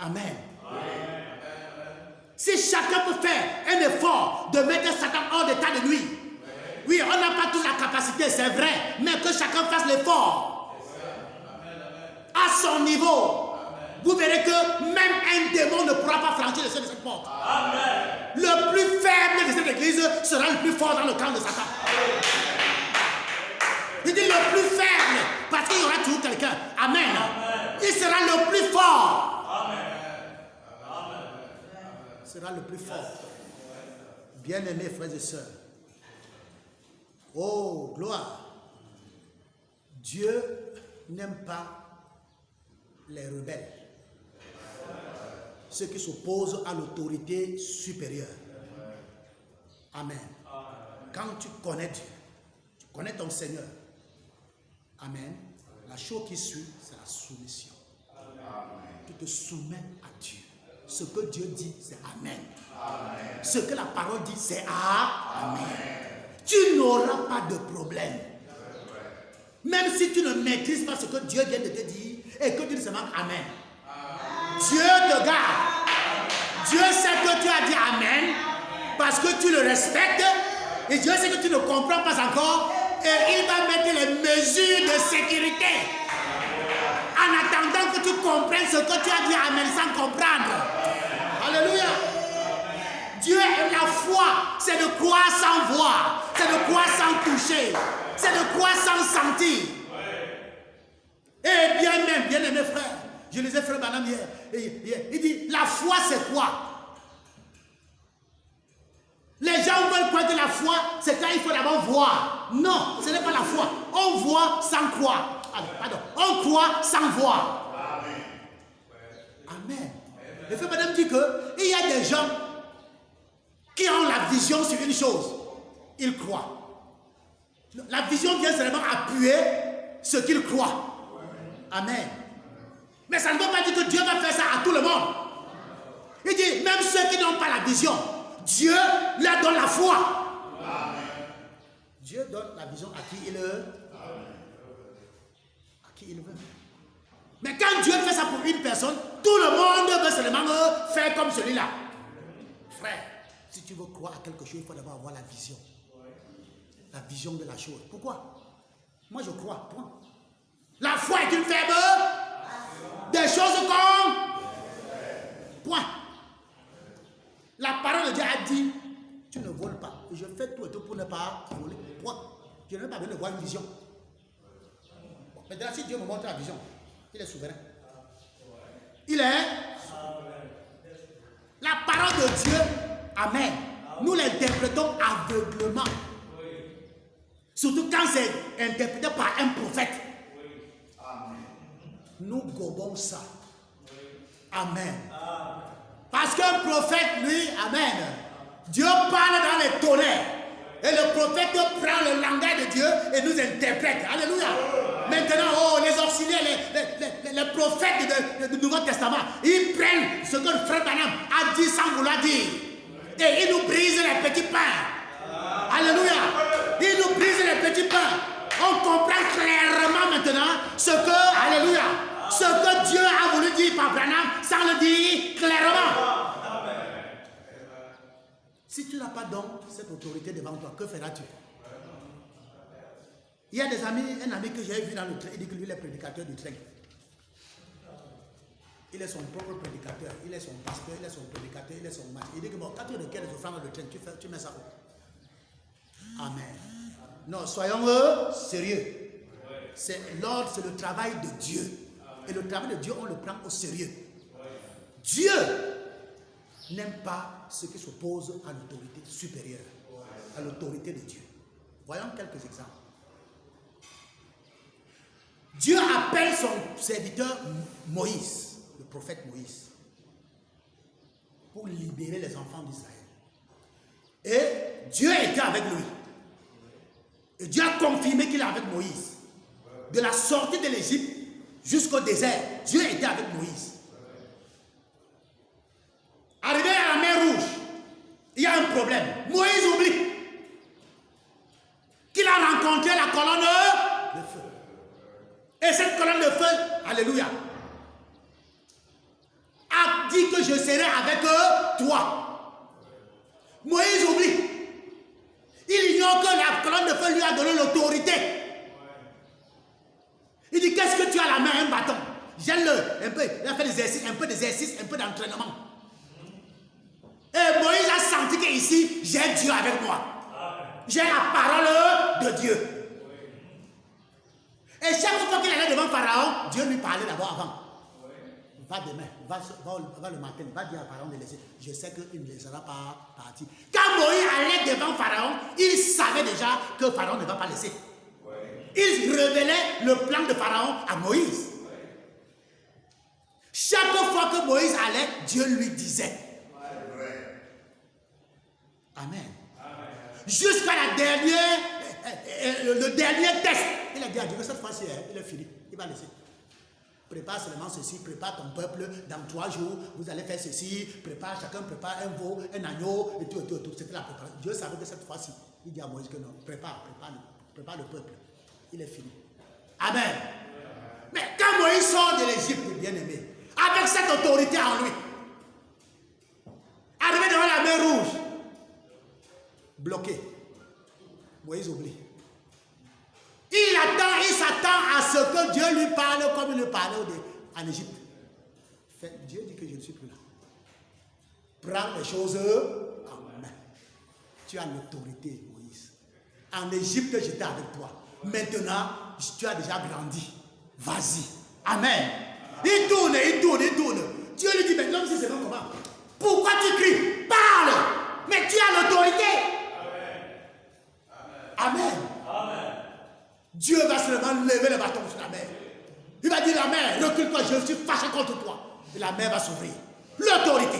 Speaker 1: Amen. Si chacun peut faire un effort de mettre Satan hors d'état de nuit. Oui, on n'a pas toute la capacité, c'est vrai, mais que chacun fasse l'effort. À son niveau. Vous verrez que même un démon ne pourra pas franchir le seuil de cette porte. Amen. Le plus faible de cette église sera le plus fort dans le camp de Satan. Il dit le plus faible, parce qu'il y aura toujours quelqu'un. Amen. Amen. Il sera le plus fort. Amen. Il sera le plus fort. Bien-aimés frères et sœurs. Oh, gloire. Dieu n'aime pas les rebelles. Ceux qui s'opposent à l'autorité supérieure. Amen. Quand tu connais Dieu, tu connais ton Seigneur. Amen. La chose qui suit, c'est la soumission. Tu te soumets à Dieu. Ce que Dieu dit, c'est Amen. Ce que la parole dit, c'est Amen. Tu n'auras pas de problème. Même si tu ne maîtrises pas ce que Dieu vient de te dire et que tu dis seulement Amen. Dieu te garde. Dieu sait que tu as dit Amen parce que tu le respectes et Dieu sait que tu ne comprends pas encore et il va mettre les mesures de sécurité en attendant que tu comprennes ce que tu as dit Amen sans comprendre. Alléluia. Dieu aime la foi, c'est de croire sans voir, c'est de croire sans toucher, c'est de croire sans sentir. Et bien aimé frère, je lisais frère Branham hier, il dit, la foi c'est quoi? Les gens veulent croire que la foi, c'est quand il faut d'abord voir. Non, ce n'est pas la foi. On voit sans croire. Pardon, on croit sans voir. Amen. Le frère Branham dit qu'il y a des gens qui qui ont la vision sur une chose, ils croient. La vision vient seulement appuyer ce qu'ils croient. Amen. Mais ça ne veut pas dire que Dieu va faire ça à tout le monde. Il dit, même ceux qui n'ont pas la vision, Dieu leur donne la foi. Amen. Dieu donne la vision à qui il veut. Mais quand Dieu fait ça pour une personne, tout le monde veut seulement faire comme celui-là. Frère, si tu veux croire à quelque chose, il faut d'abord avoir la vision. La vision de la chose. Pourquoi? Moi je crois, point. La foi est une verbe des choses comme point. La parole de Dieu a dit, tu ne voles pas. Je fais tout et tout pour ne pas voler. Point. Je n'ai pas besoin de voir une vision. Maintenant, si Dieu me montre la vision, il est souverain. Il est la parole de Dieu. Amen. Nous l'interprétons aveuglement. Surtout quand c'est interprété par un prophète. Nous gobons ça. Amen. Parce qu'un prophète, lui, amen, Dieu parle dans les tonnerres. Et le prophète prend le langage de Dieu et nous interprète. Alléluia. Maintenant, les auxiliaires, les prophètes du Nouveau Testament, ils prennent ce que le frère Branham a dit sans vouloir dire. Et ils nous brisent les petits pains. Alléluia. Ils nous brisent les petits pains. On comprend clairement maintenant ce que, alléluia, ce que Dieu a voulu dire par Branham sans le dire clairement. Si tu n'as pas donc cette autorité devant toi, que feras-tu? Il y a des amis, un ami que j'ai vu dans le train, il dit que lui il est prédicateur du train. Il est son propre prédicateur, il est son pasteur, il est son prédicateur, il est son maître. Il dit que bon, quand tu requiers les offrandes dans le train, tu mets ça où? Amen. Non, soyons sérieux. C'est l'ordre, c'est le travail de Dieu. Et le travail de Dieu, on le prend au sérieux. Dieu n'aime pas ce qui s'oppose à l'autorité supérieure, à l'autorité de Dieu. Voyons quelques exemples. Dieu appelle son serviteur Moïse, le prophète Moïse, pour libérer les enfants d'Israël. Et Dieu était avec lui. Et Dieu a confirmé qu'il est avec Moïse. De la sortie de l'Égypte jusqu'au désert, Dieu était avec Moïse. Arrivé à la mer Rouge, il y a un problème. Moïse oublie qu'il a rencontré la colonne de feu. Et cette colonne de feu, alléluia, a dit que je serai avec toi. Moïse oublie. Il ignore que la colonne de feu lui a donné l'autorité. Il dit, qu'est-ce que tu as à la main, un bâton? Gèle-le un peu. Il a fait un peu d'exercice, un peu d'entraînement. Et Moïse a senti qu'ici, j'ai Dieu avec moi. J'ai la parole de Dieu. Et chaque fois qu'il allait devant Pharaon, Dieu lui parlait d'abord avant. Va demain, va le matin, va dire à Pharaon de laisser. Je sais qu'il ne laissera pas partir. Quand Moïse allait devant Pharaon, il savait déjà que Pharaon ne va pas laisser. Il révélait le plan de Pharaon à Moïse. Chaque fois que Moïse allait, Dieu lui disait. Amen. Jusqu'à la dernière, le dernier test. Il a dit à Dieu que cette fois-ci, il est fini. Il va laisser. Prépare seulement ceci, prépare ton peuple. Dans 3 jours, vous allez faire ceci. Prépare, chacun prépare un veau, un agneau, et tout. C'était la préparation. Dieu savait que cette fois-ci, il dit à Moïse que non, prépare le peuple. Il est fini. Amen. Mais quand Moïse sort de l'Égypte, bien aimé, avec cette autorité en lui, arrivé devant la mer Rouge, bloqué. Moïse oublie. Il s'attend à ce que Dieu lui parle comme il lui parlait en Égypte. Dieu dit que je ne suis plus là. Prends les choses en main. Tu as l'autorité, Moïse. En Égypte, j'étais avec toi. Maintenant, tu as déjà grandi. Vas-y. Amen. Il tourne. Dieu lui dit, mais l'homme, c'est bon comment? Pourquoi tu cries? Parle. Mais tu as l'autorité. Amen. Dieu va seulement lever le bâton sur la mer. Il va dire à la mer, recule-toi, je suis fâché contre toi. Et la mer va s'ouvrir. L'autorité.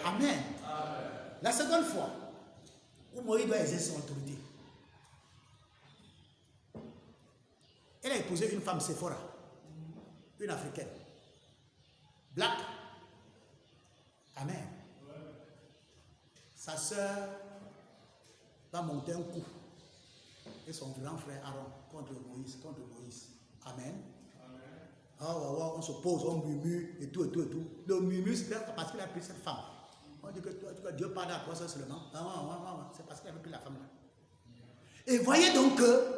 Speaker 1: Amen. La seconde fois où Moïse doit exercer son autorité, elle a épousé une femme Séphora, une africaine. Black. Amen. Sa soeur va monter un coup. Et son grand frère Aaron contre Moïse. Amen. Oh, on se pose, on murmure et tout. Le murmure, c'est parce qu'il a pris cette femme. On dit que Dieu parle à toi seulement. C'est parce qu'il a pris la femme là. Et voyez donc que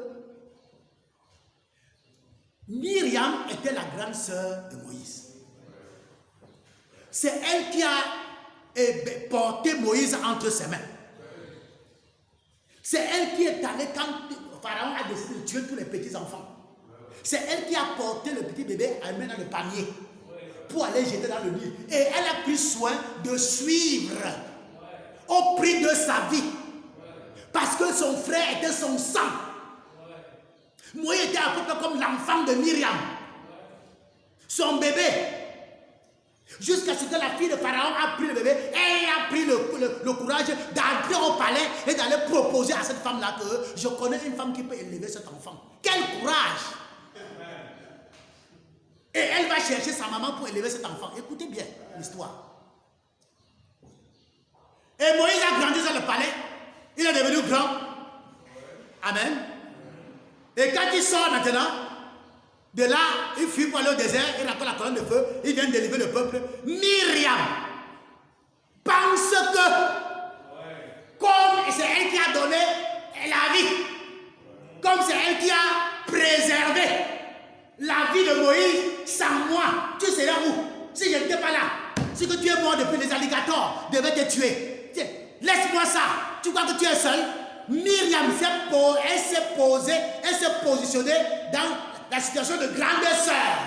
Speaker 1: Myriam était la grande sœur de Moïse. C'est elle qui a porté Moïse entre ses mains. C'est elle qui est allée quand Pharaon a décidé de tuer tous les petits enfants. C'est elle qui a porté le petit bébé à mettre dans le panier pour aller jeter dans le Nil. Et elle a pris soin de suivre au prix de sa vie. Parce que son frère était son sang. Moïse était à peu près comme l'enfant de Myriam. Son bébé. Jusqu'à ce que la fille de Pharaon a pris le bébé, elle a pris le courage d'entrer au palais et d'aller proposer à cette femme-là que je connais une femme qui peut élever cet enfant. Quel courage! Et elle va chercher sa maman pour élever cet enfant. Écoutez bien l'histoire. Et Moïse a grandi dans le palais. Il est devenu grand. Amen. Et quand il sort maintenant, de là, il fuit pour aller au désert, il rappelle la colonne de feu, il vient délivrer le peuple. Myriam pense que, comme c'est elle qui a donné la vie, comme c'est elle qui a préservé la vie de Moïse, sans moi, tu serais où? Si je n'étais pas là, si que tu es mort depuis les alligators devaient te tuer. Tiens, laisse-moi ça. Tu crois que tu es seul? Myriam elle s'est positionnée dans la situation de grande sœur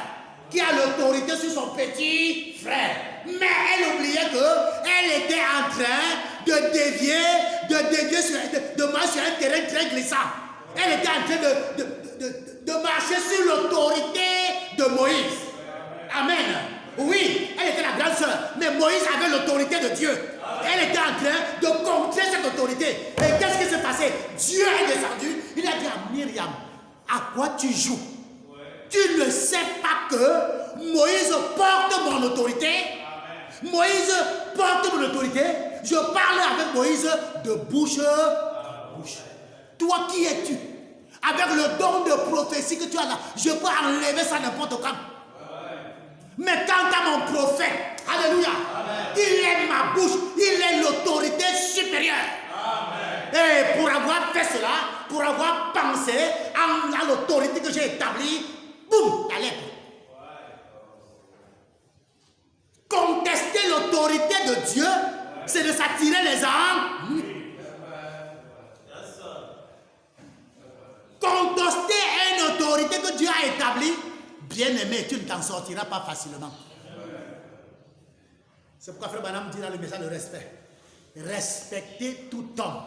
Speaker 1: qui a l'autorité sur son petit frère. Mais elle oubliait qu'elle était en train de dévier de marcher sur un terrain très glissant. Elle était en train de marcher sur l'autorité de Moïse. Amen. Oui, elle était la grande sœur, mais Moïse avait l'autorité de Dieu. Elle était en train de contrer cette autorité. Et qu'est-ce qui s'est passé? Dieu est descendu. Il a dit à Myriam, à quoi tu joues? Tu ne sais pas que Moïse porte mon autorité? Moïse porte mon autorité. Je parle avec Moïse de bouche à bouche. Toi, qui es-tu? Avec le don de prophétie que tu as là, je peux enlever ça n'importe quand. Mais quant à mon prophète, alléluia, il est ma bouche, il est l'autorité supérieure. Amen. Et pour avoir fait cela, pour avoir pensé à l'autorité que j'ai établie, boum, la lettre. Contester l'autorité de Dieu, c'est de s'attirer les âmes. Contester une autorité que Dieu a établie, bien-aimé, tu ne t'en sortiras pas facilement. C'est pourquoi Frère Branham dit dans le message de respect. Respectez tout homme.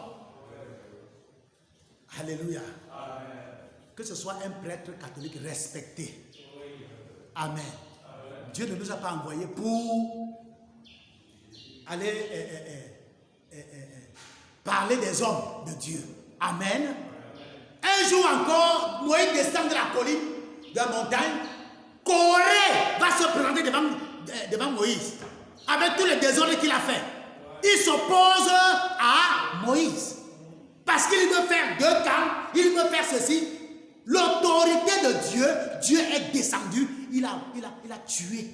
Speaker 1: Alléluia. Amen. Que ce soit un prêtre catholique, respecté. Amen. Amen. Dieu ne nous a pas envoyés pour aller parler des hommes de Dieu. Amen. Un jour encore, Moïse descend de la colline, de la montagne. Corée va se présenter devant Moïse avec tous les désordres qu'il a fait. Il s'oppose à Moïse parce qu'il veut faire deux camps, il veut faire ceci. L'autorité de Dieu, Dieu est descendu, il a tué,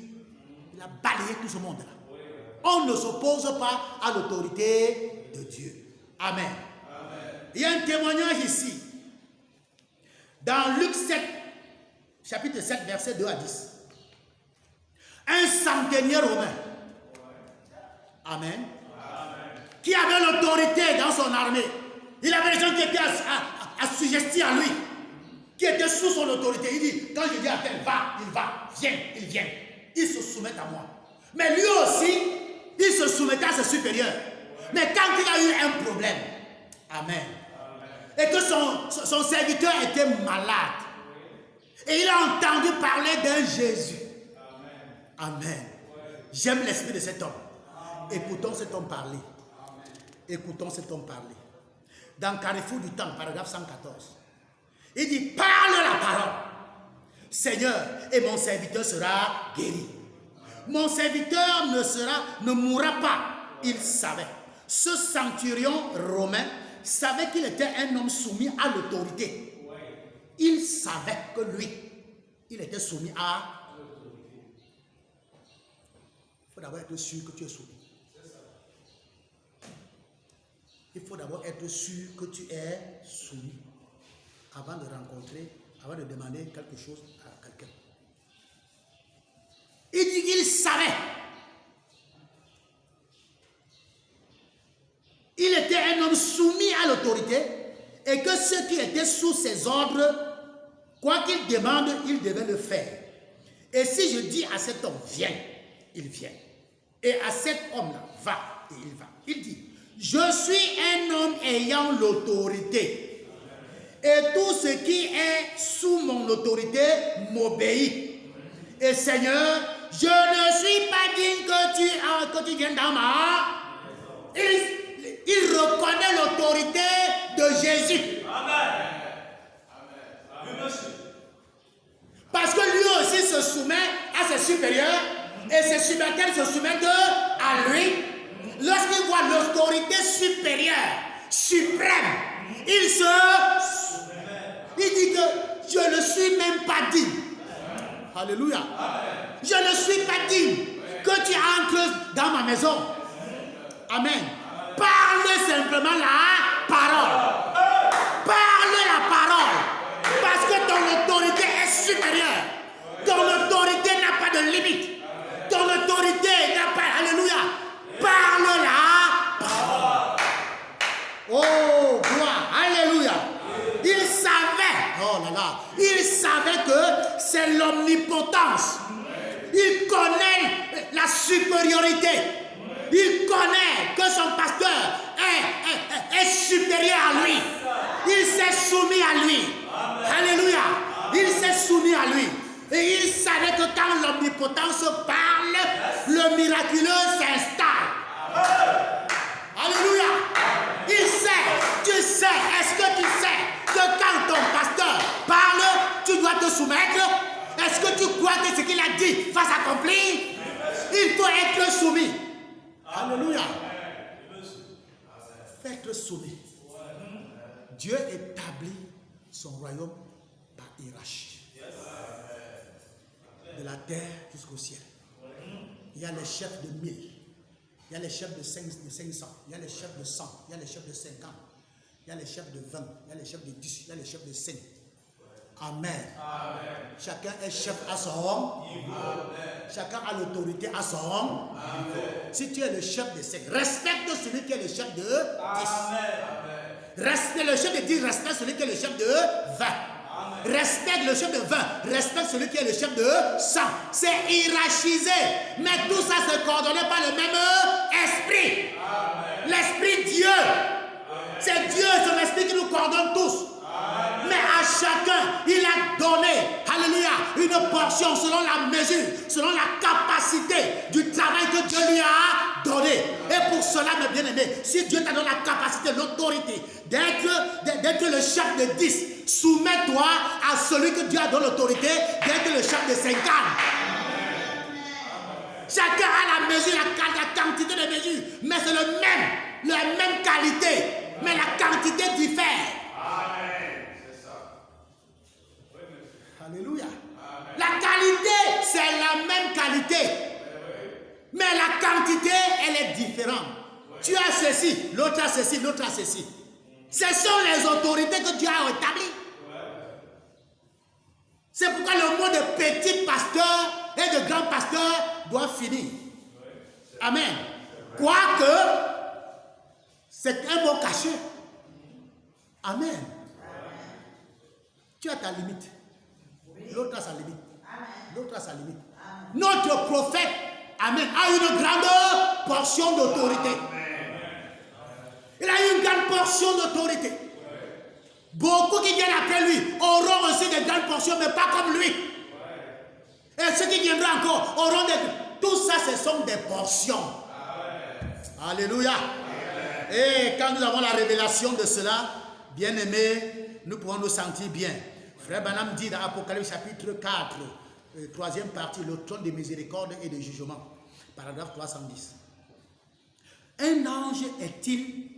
Speaker 1: il a balayé tout ce monde-là. On ne s'oppose pas à l'autorité de Dieu. Amen. Amen. Il y a un témoignage ici. Dans Luc 7, chapitre 7, versets 2 à 10. Un centenier romain. Amen. Amen. Qui avait l'autorité dans son armée. Il avait des gens qui étaient assujettis à lui. Qui étaient sous son autorité. Il dit, quand je dis à tel va, il va. Viens, il vient. Il se soumet à moi. Mais lui aussi, il se soumettait à ses supérieurs. Mais quand il a eu un problème, amen, et que son serviteur était malade, et il a entendu parler d'un Jésus. Amen. J'aime l'esprit de cet homme. Écoutons cet homme parler. Écoutons cet homme parler. Dans Carrefour du Temps, paragraphe 114. Il dit, parle la parole. Seigneur, et mon serviteur sera guéri. Mon serviteur ne mourra pas. Il savait. Ce centurion romain savait qu'il était un homme soumis à l'autorité. Il savait que lui, il était soumis à l'autorité. Il faut d'abord être sûr que tu es soumis. Il faut d'abord être sûr que tu es soumis avant de rencontrer, avant de demander quelque chose à quelqu'un. Il dit qu'il savait. Il était un homme soumis à l'autorité et que ceux qui étaient sous ses ordres, quoi qu'il demande, il devait le faire. Et si je dis à cet homme, viens, il vient. Et à cet homme-là, va, et il va. Il dit, je suis un homme ayant l'autorité. Et tout ce qui est sous mon autorité m'obéit. Et Seigneur, je ne suis pas digne que tu viennes dans ma... Il reconnaît l'autorité de Jésus. Amen. Parce que lui aussi se soumet à ses supérieurs et ses subalternes se soumettent à lui. Lorsqu'il voit l'autorité supérieure, suprême, il dit que je ne suis même pas digne. Alléluia. Je ne suis pas digne que tu entres dans ma maison. Amen. Parle simplement la parole. Parle la parole. Parce que ton autorité est supérieure. Ton autorité n'a pas de limite. Ton autorité n'a pas... Alléluia. Parle la parole. Oh, gloire. Alléluia. Il savait. Oh là là. Il savait que c'est l'omnipotence. Il connaît la supériorité. Il connaît que son pasteur est supérieur à lui. Il s'est soumis à lui. Alléluia. Il s'est soumis à lui. Et il savait que quand l'omnipotence parle, le miraculeux s'installe. Alléluia. Il sait, tu sais, est-ce que tu sais que quand ton pasteur parle, tu dois te soumettre? Est-ce que tu crois que ce qu'il a dit va s'accomplir? Il faut être soumis. Alléluia. Être soumis. Dieu établit son royaume par hiérarchie. De la terre jusqu'au ciel. Il y a les chefs de 1000. Il y a les chefs de 500. Il y a les chefs de 100. Il y a les chefs de 50. Il y a les chefs de 20. Il y a les chefs de 10. Il y a les chefs de 5. Amen. Amen. Chacun est chef à son niveau. Chacun a l'autorité à son niveau. Si tu es le chef de 5, respecte celui qui est le chef de 10. Respecte le chef de 10, respecte celui qui est le chef de 20. Respecte le chef de 20, respecte celui qui est le chef de 100. C'est hiérarchisé. Mais tout ça se coordonne par le même esprit. L'esprit Dieu. C'est Dieu, son esprit qui nous coordonne tous. Mais à chacun, il a donné, alléluia, une portion selon la mesure, selon la capacité du travail que Dieu lui a donné. Et pour cela, mes bien-aimés, si Dieu t'a donné la capacité, l'autorité d'être le chef de 10, soumets-toi à celui que Dieu a donné l'autorité d'être le chef de 50. Chacun a la mesure, la quantité de mesure, mais c'est la même qualité, mais la quantité diffère. Alléluia. La qualité, c'est la même qualité. Mais la quantité, elle est différente. Tu as ceci, l'autre a ceci, l'autre a ceci. Ce sont les autorités que Dieu a établies. C'est pourquoi le mot de petit pasteur et de grand pasteur doit finir. Amen. Quoique, c'est un mot caché. Amen. Tu as ta limite. L'autre a sa limite. L'autre a sa limite. Notre prophète, amen, a une grande portion d'autorité. Il a une grande portion d'autorité. Beaucoup qui viennent après lui auront aussi des grandes portions, mais pas comme lui. Et ceux qui viendront encore auront des... Tout ça, ce sont des portions. Alléluia. Et quand nous avons la révélation de cela, bien aimés, nous pouvons nous sentir bien. Frère Branham dit dans Apocalypse chapitre 4, troisième partie, le trône de miséricorde et de jugement, paragraphe 310. Un ange est-il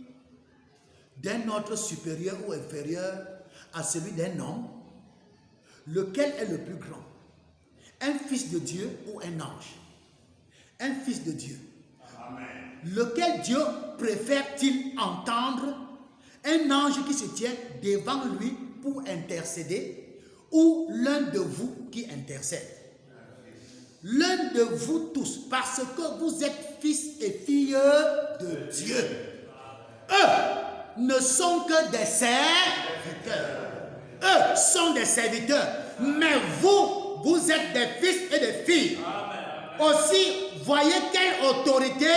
Speaker 1: d'un ordre supérieur ou inférieur à celui d'un homme? Lequel est le plus grand? Un fils de Dieu ou un ange? Un fils de Dieu. Amen. Lequel Dieu préfère-t-il entendre? Un ange qui se tient devant lui pour intercéder ou l'un de vous qui intercède? L'un de vous tous, parce que vous êtes fils et filles de Dieu. Eux ne sont que des serviteurs. Eux sont des serviteurs. Mais vous, vous êtes des fils et des filles. Aussi, voyez quelle autorité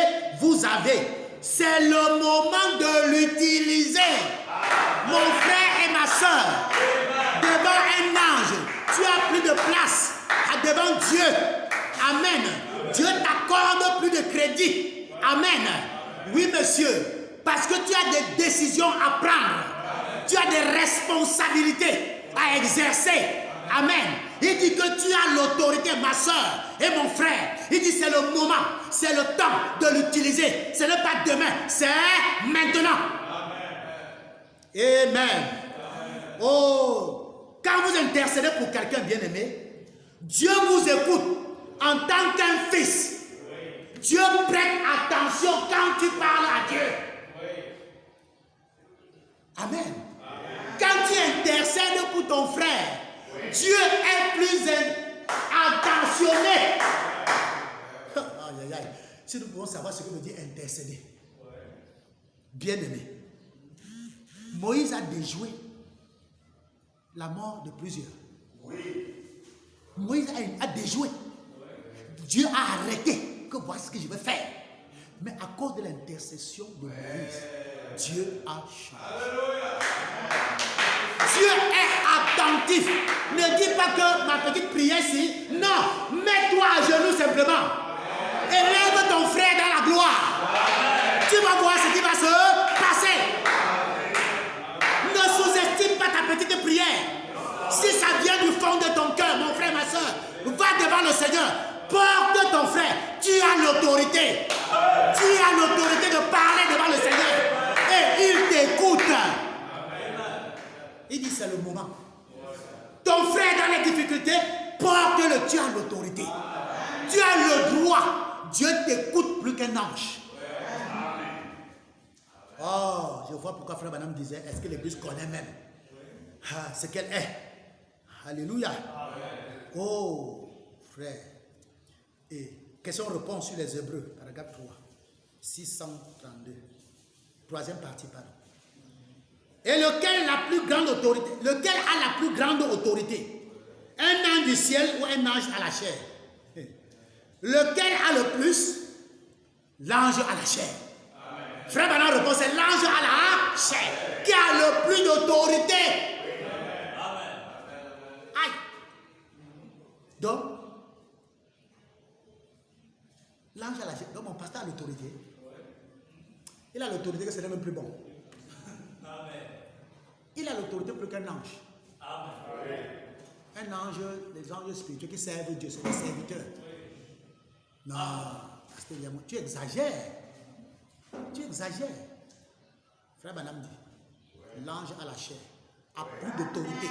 Speaker 1: vous avez. C'est le moment de l'utiliser. Mon frère et ma soeur, devant un ange, tu as plus de place. Devant Dieu, amen. Dieu t'accorde plus de crédit. Amen. Oui, monsieur, parce que tu as des décisions à prendre. Tu as des responsabilités à exercer. Amen. Il dit que tu as l'autorité, ma soeur et mon frère. Il dit c'est le moment, c'est le temps de l'utiliser. Ce n'est pas demain, c'est maintenant. Amen. Amen. Oh, quand vous intercédez pour quelqu'un bien-aimé, Dieu vous écoute en tant qu'un fils. Dieu prête attention quand tu parles à Dieu. Amen. Quand tu intercèdes pour ton frère, Dieu est plus attentionné. Aïe, aïe, aïe. Si nous pouvons savoir ce que veut dire intercéder. Bien-aimé, Moïse a déjoué la mort de plusieurs. Moïse a déjoué. Dieu a arrêté. Que voici ce que je vais faire. Mais à cause de l'intercession de Moïse, Dieu a changé. Dieu est attentif. Ne dis pas que ma petite prière ici. Non, mets-toi à genoux simplement. Élève ton frère dans la gloire. Tu vas voir ce qui va se passer. Ne sous-estime pas ta petite prière. Si ça vient du fond de ton cœur, mon frère, ma soeur, va devant le Seigneur. Porte ton frère. Tu as l'autorité. Tu as l'autorité de parler devant le Seigneur. Et il t'écoute. Il dit c'est le moment. Ton frère dans les difficultés, porte-le. Tu as l'autorité. Tu as le droit. Dieu t'écoute plus qu'un ange. Oh, je vois pourquoi frère Branham disait, est-ce que l'église connaît même ce qu'elle est? Alléluia. Oh, frère. Et question-réponse sur les Hébreux, paragraphe 3, 632. Troisième partie, pardon. Et lequel a la plus grande autorité? Lequel a la plus grande autorité? Un ange du ciel ou un ange à la chair? Lequel a le plus? L'ange à la chair. Amen. Frère Branham répond, c'est l'ange à la chair qui a le plus d'autorité. Amen. Aïe. Donc, l'ange à la chair. Donc, mon pasteur a l'autorité. Il a l'autorité que ce n'est même plus bon. Il a l'autorité plus qu'un ange. Amen. Un ange, les anges spirituels qui servent Dieu, sont des serviteurs. Non, tu exagères. Tu exagères. Frère Branham dit, l'ange à la chair a plus d'autorité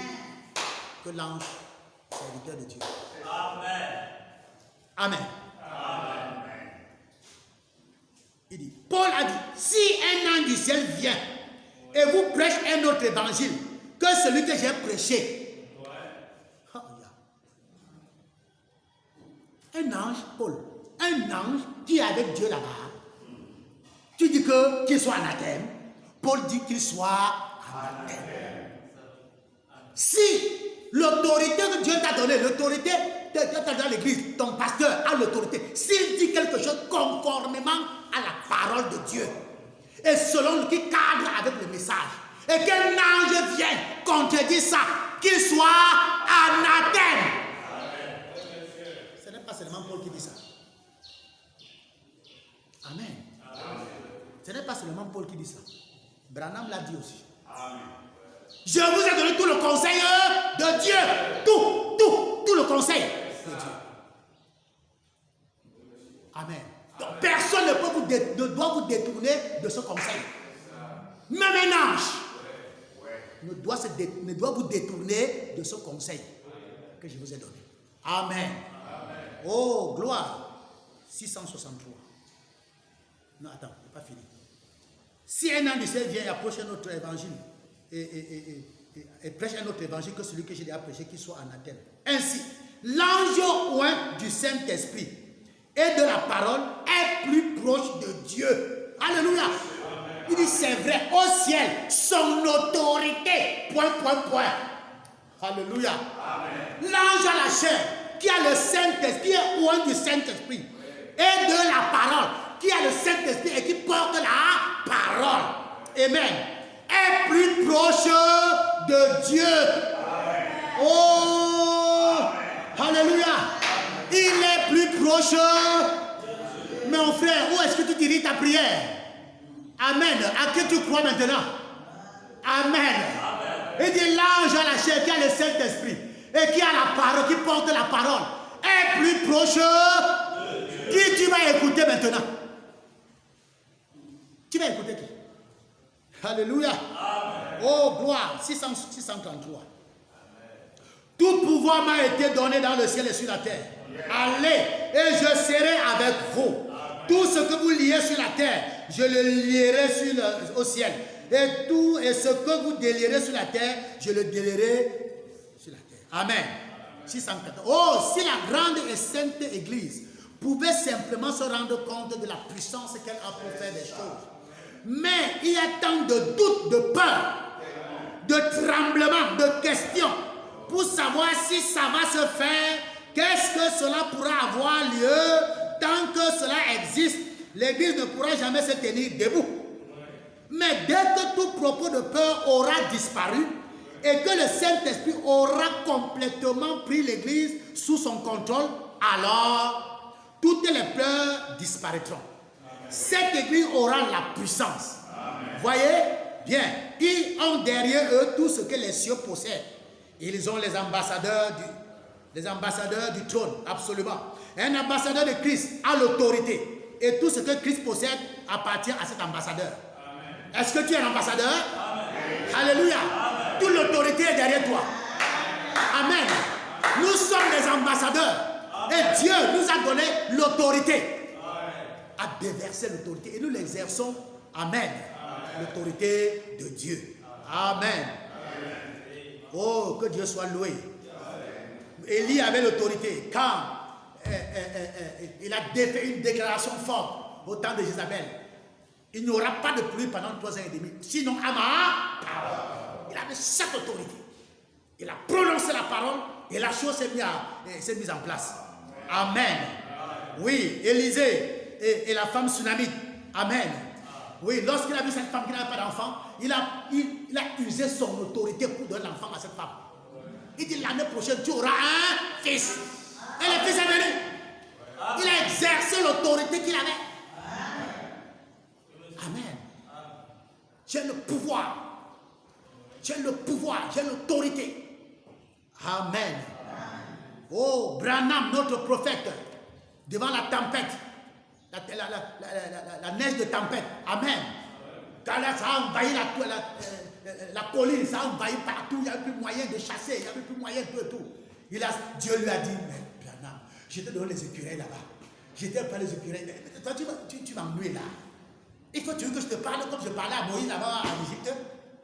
Speaker 1: que l'ange serviteur de Dieu. Amen. Amen. Amen. Il dit, Paul a dit, si un ange du ciel vient et vous prêche un autre évangile que celui que j'ai prêché. Oh, yeah. Un ange, Paul, un ange qui est avec Dieu là-bas. Tu dis qu'il soit anathème. Paul dit qu'il soit anathème. Si l'autorité que Dieu t'a donnée, l'autorité que Dieu t'a donnée à l'église, ton pasteur a l'autorité. S'il dit quelque chose conformément à la parole de Dieu, et selon qui cadre avec le message, et qu'un ange vienne contredire ça, qu'il soit anathème. Ce n'est pas seulement Paul qui dit ça. Amen. Ce n'est pas seulement Paul qui dit ça. Branham l'a dit aussi. Amen. Je vous ai donné tout le conseil de Dieu. Tout le conseil de Dieu. Amen. Donc personne ne doit vous détourner de ce conseil. Même un ange ne doit vous détourner de ce conseil que je vous ai donné. Amen. Amen. Oh, gloire. 663. Non, attends, je n'ai pas fini. Si un homme du ciel vient et approche notre évangile et prêche un autre évangile que celui que j'ai déjà prêché, qu'il soit anathème. Ainsi, l'ange oint du Saint-Esprit et de la parole est plus proche de Dieu. Alléluia. Il dit c'est vrai, au ciel, son autorité, point. Alléluia. L'ange à la chair, qui a le Saint-Esprit, qui est oint du Saint-Esprit, et de la parole, qui a le Saint-Esprit et qui porte la parole. Amen. Est plus proche de Dieu. Amen. Oh, alléluia. Il est plus proche. Mon frère, où est-ce que tu diriges ta prière? Amen. À qui tu crois maintenant? Amen. Il dit l'ange à la chair qui a le Saint-Esprit et qui a la parole, qui porte la parole, est plus proche. Qui tu vas écouter maintenant? Tu vas écouter qui? Alléluia. Amen. Oh, gloire. 633. Tout pouvoir m'a été donné dans le ciel et sur la terre. Allez, et je serai avec vous. Tout ce que vous liez sur la terre, je le lierai au ciel. Et tout et ce que vous délierez sur la terre, je le délierai sur la terre. Amen. 614. Oh, si la grande et sainte Église pouvait simplement se rendre compte de la puissance qu'elle a pour faire des choses. Mais il y a tant de doutes, de peur, de tremblements, de questions pour savoir si ça va se faire, qu'est-ce que cela pourra avoir lieu. Tant que cela existe, l'Église ne pourra jamais se tenir debout. Mais dès que tout propos de peur aura disparu et que le Saint-Esprit aura complètement pris l'Église sous son contrôle, alors toutes les peurs disparaîtront. Cette Église aura la puissance. Voyez bien, ils ont derrière eux tout ce que les cieux possèdent. Ils ont les ambassadeurs du trône, absolument. Un ambassadeur de Christ a l'autorité. Et tout ce que Christ possède appartient à cet ambassadeur. Est-ce que tu es un ambassadeur? Amen. Alléluia. Amen. Toute l'autorité est derrière toi. Amen. Nous sommes des ambassadeurs. Amen. Et Dieu nous a donné l'autorité. À déverser l'autorité. Et nous l'exerçons. Amen. L'autorité de Dieu. Amen. Amen. Oh, que Dieu soit loué. Élie avait l'autorité. Quand il a fait une déclaration forte au temps de Jézabel. Il n'y aura pas de pluie pendant 3 ans et demi. Sinon, à ma parole. Il avait cette autorité. Il a prononcé la parole et la chose s'est mise en place. Amen. Oui, Élisée et la femme tsunamite. Amen. Oui, lorsqu'il a vu cette femme qui n'avait pas d'enfant, il a usé son autorité pour donner l'enfant à cette femme. Il dit l'année prochaine, tu auras un fils. Et le fils est venu. Il a exercé l'autorité qu'il avait. Amen. J'ai le pouvoir. J'ai le pouvoir. J'ai l'autorité. Amen. Oh, Branham, notre prophète, devant la tempête, la neige de tempête. Amen. Quand là, ça a envahi la colline, ça a envahi partout. Il n'y avait plus moyen de chasser. Il n'y avait plus moyen de tout. Dieu lui a dit, mais Branham, je te donne les écureuils là-bas. Je t'ai pas les écureuils. Toi, tu m'ennuies là. Il faut que je te parle comme je parlais à Moïse là-bas en Égypte.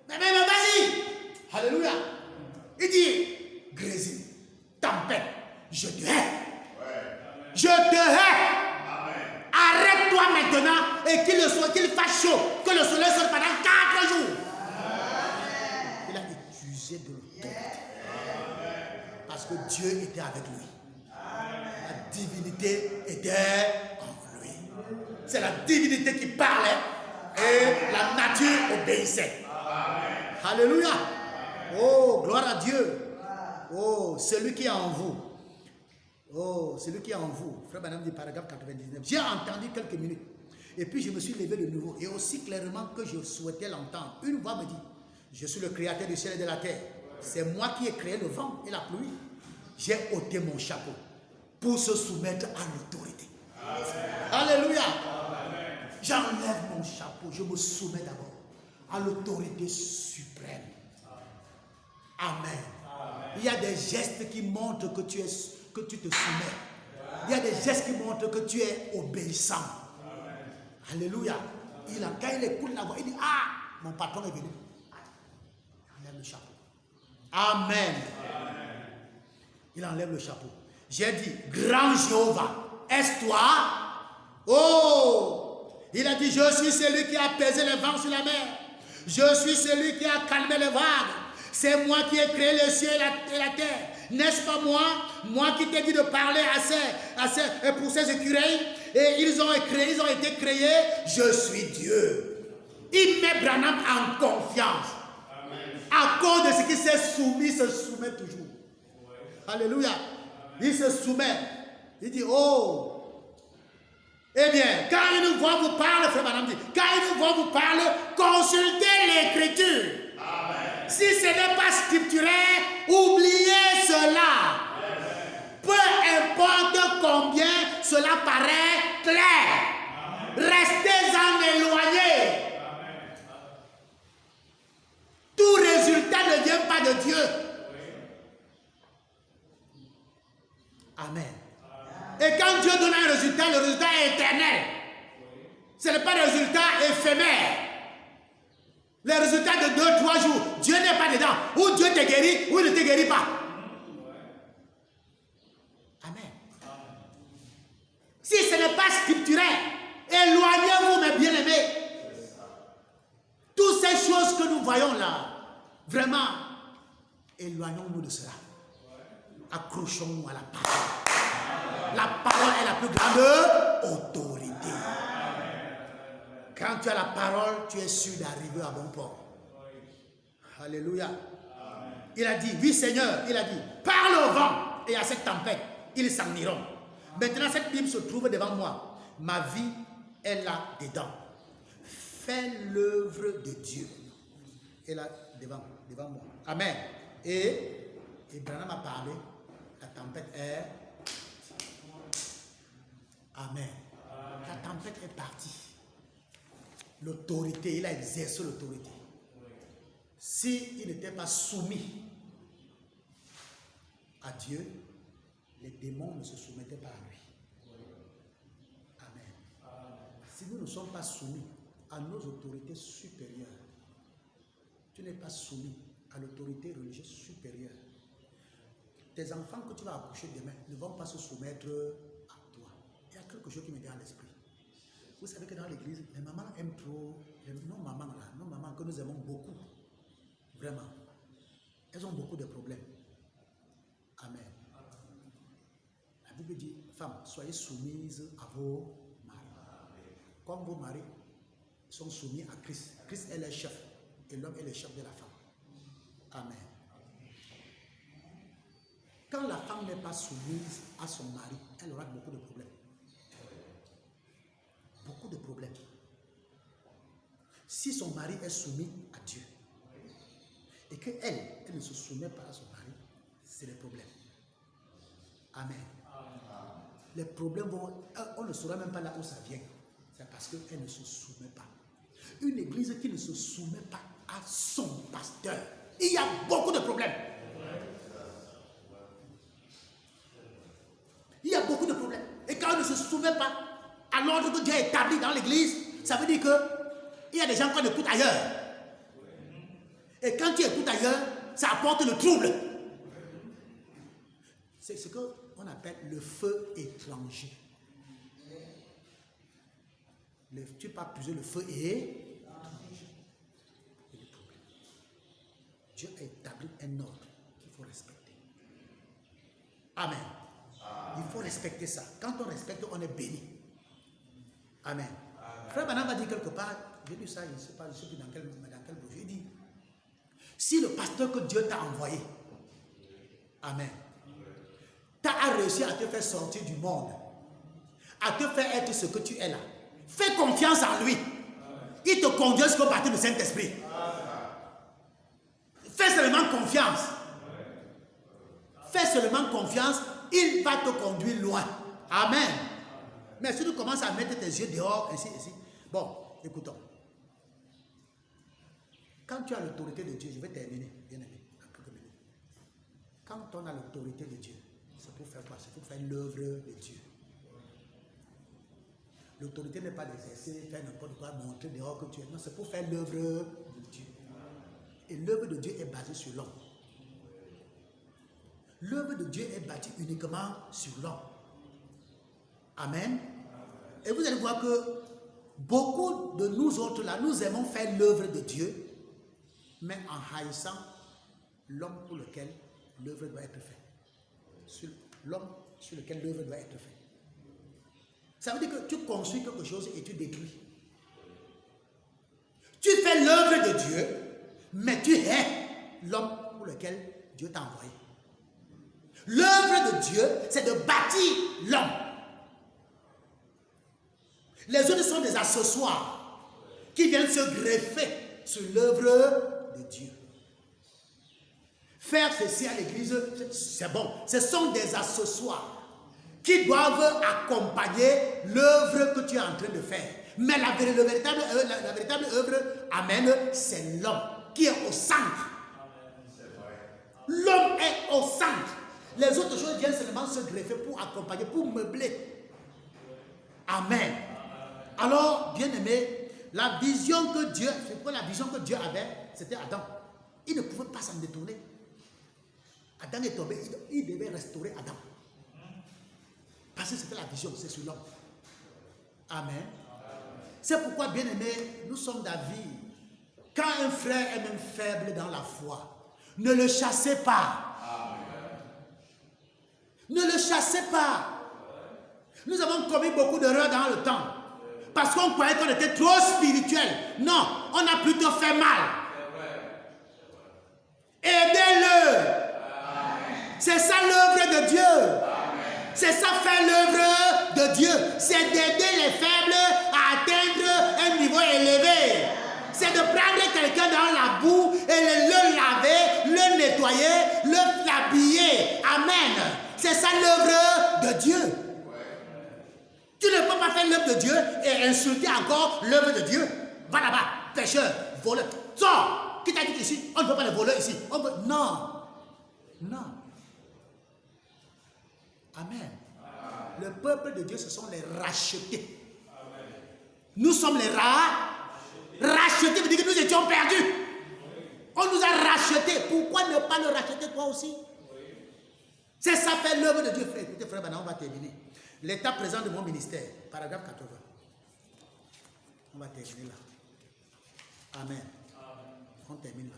Speaker 1: Mais vas-y. Alléluia. Il dit, grésil, tempête, je te hais. Je te hais. Arrête-toi maintenant et qu'il fasse chaud, que le soleil sorte pendant 4 jours. Il a utilisé de l'autorité. Parce que Dieu était avec lui. La divinité était en lui. C'est la divinité qui parlait et la nature obéissait. Alléluia. Oh, gloire à Dieu. Oh, celui qui est en vous. Oh, celui qui est en vous. Frère Branham dit paragraphe 99. J'ai entendu quelques minutes. Et puis je me suis levé de nouveau. Et aussi clairement que je souhaitais l'entendre, une voix me dit, je suis le créateur du ciel et de la terre. C'est moi qui ai créé le vent et la pluie. J'ai ôté mon chapeau pour se soumettre à l'autorité. Alléluia. J'enlève mon chapeau, je me soumets d'abord à l'autorité suprême. Amen. Il y a des gestes qui montrent que tu te soumets. Il y a des gestes qui montrent que tu es obéissant. Alléluia. Quand il écoute la voix, il dit, ah, mon patron est venu. Il enlève le chapeau. Amen. Il enlève le chapeau. J'ai dit, grand Jéhovah, est-ce toi? Oh! Il a dit, je suis celui qui a apaisé les vents sur la mer. Je suis celui qui a calmé les vagues. C'est moi qui ai créé les cieux et la terre. N'est-ce pas moi qui t'ai dit de parler pour ces écureuils? Et ils ont été créés. Je suis Dieu. Il met Branham en confiance. À cause de ce qui s'est soumis, il se soumet toujours. Alléluia. Il se soumet. Il dit, oh. Eh bien, quand une voix vous parle, frère Branham dit, quand une voix vous parle, consultez l'écriture. Si ce n'est pas scripturaire, oubliez cela. Peu importe combien cela paraît clair. Restez-en éloignés. Tout résultat ne vient pas de Dieu. Amen. Et quand Dieu donne un résultat, le résultat est éternel. Ce n'est pas un résultat éphémère. Les résultats de 2-3 jours, Dieu n'est pas dedans. Ou Dieu te guérit, ou il ne te guérit pas. Amen. Si ce n'est pas scripturaire, éloignez-vous, mes bien-aimés. Toutes ces choses que nous voyons là, vraiment, éloignons-nous de cela. Accrochons-nous à la parole. La parole est la plus grande autorité. Quand tu as la parole, tu es sûr d'arriver à bon port. Alléluia. Il a dit, oui Seigneur, il a dit, parle au vent et à cette tempête, ils s'en iront. Maintenant, cette Bible se trouve devant moi. Ma vie est là dedans. Fais l'œuvre de Dieu. Elle est là devant moi. Amen. Et Branham a parlé. La tempête est... Amen. La tempête est partie. L'autorité, il a exercé l'autorité. S'il n'était pas soumis à Dieu, les démons ne se soumettaient pas à lui. Amen. Si nous ne sommes pas soumis à nos autorités supérieures, tu n'es pas soumis à l'autorité religieuse supérieure, tes enfants que tu vas accoucher demain ne vont pas se soumettre à toi. Il y a quelque chose qui me vient à l'esprit. Vous savez que dans l'église, les mamans aiment trop, nos mamans que nous aimons beaucoup, vraiment, elles ont beaucoup de problèmes. Amen. La Bible dit, femmes, soyez soumises à vos maris. Comme vos maris sont soumis à Christ. Christ est le chef et l'homme est le chef de la femme. Amen. Quand la femme n'est pas soumise à son mari, elle aura beaucoup de problèmes. Beaucoup de problèmes. Si son mari est soumis à Dieu et qu'elle ne se soumet pas à son mari, c'est les problèmes. Amen. Les problèmes on ne saura même pas là où ça vient. C'est parce qu'elle ne se soumet pas. Une église qui ne se soumet pas à son pasteur, il y a beaucoup de problèmes. Il y a beaucoup de problèmes. Et quand on ne se soumet pas à l'ordre que Dieu a établi dans l'église, ça veut dire qu'il y a des gens qui écoutent ailleurs. Et quand tu écoutes ailleurs, ça apporte le trouble. C'est ce qu'on appelle le feu étranger. Tu peux puiser le feu et étranger. Dieu a établi un ordre qu'il faut respecter. Amen. Il faut respecter ça. Quand on respecte, on est béni. Amen. Frère Branham va dire quelque part, j'ai lu ça, je ne sais pas dans quel projet, il dit, si le pasteur que Dieu t'a envoyé, amen, t'as réussi à te faire sortir du monde, à te faire être ce que tu es là, Fais confiance en lui. Il te conduit jusqu'au baptême du Saint-Esprit. Fais seulement confiance. Fais seulement confiance. Il va te conduire loin. Amen. Mais si tu commences à mettre tes yeux dehors, ici. Bon, écoutons. Quand tu as l'autorité de Dieu, je vais terminer, bien aimé, dans quelques minutes. Quand on a l'autorité de Dieu, c'est pour faire quoi? C'est pour faire l'œuvre de Dieu. L'autorité n'est pas d'exercer, faire n'importe quoi, montrer dehors que tu es. Non, c'est pour faire l'œuvre de Dieu. Et l'œuvre de Dieu est basée sur l'homme. L'œuvre de Dieu est bâtie uniquement sur l'homme. Amen. Et vous allez voir que beaucoup de nous autres là, nous aimons faire l'œuvre de Dieu, mais en haïssant l'homme pour lequel l'œuvre doit être faite. L'homme sur lequel l'œuvre doit être faite. Ça veut dire que tu construis quelque chose et tu détruis. Tu fais l'œuvre de Dieu, mais tu hais l'homme pour lequel Dieu t'a envoyé. L'œuvre de Dieu, c'est de bâtir l'homme. Les autres sont des accessoires qui viennent se greffer sur l'œuvre de Dieu. Faire ceci à l'église, c'est bon. Ce sont des accessoires qui doivent accompagner l'œuvre que tu es en train de faire. Mais la véritable œuvre, amen, c'est l'homme qui est au centre. L'homme est au centre. Les autres choses viennent seulement se greffer pour accompagner, pour meubler. Amen. Alors, bien aimé, la vision que Dieu, c'est pourquoi la vision que Dieu avait, c'était Adam. Il ne pouvait pas s'en détourner. Adam est tombé, il devait restaurer Adam. Parce que c'était la vision, c'est sur l'homme. Amen. C'est pourquoi, bien aimé, nous sommes d'avis. Quand un frère est même faible dans la foi, ne le chassez pas. Ne le chassez pas. Nous avons commis beaucoup d'erreurs dans le temps. Parce qu'on croyait qu'on était trop spirituel. Non, on a plutôt fait mal. Aidez-le. C'est ça l'œuvre de Dieu. C'est ça faire l'œuvre de Dieu. C'est d'aider les faibles à atteindre un niveau élevé. C'est de prendre quelqu'un dans la boue et le laver, le nettoyer, l'habiller. Amen. C'est ça l'œuvre de Dieu. Tu ne peux pas faire l'œuvre de Dieu et insulter encore l'œuvre de Dieu. Va là-bas, pécheur, voleur. Sors. Qui t'a dit ici? On ne veut pas les voleurs ici. Non. Non. Amen. Le peuple de Dieu, ce sont les rachetés. Amen. Nous sommes les rachetés. Veut dire que nous étions perdus. On nous a rachetés. Pourquoi ne pas le racheter toi aussi? C'est ça faire l'œuvre de Dieu, frère. Écoutez, frère, maintenant on va terminer. L'état présent de mon ministère, paragraphe 80. On va terminer là. Amen. On termine là.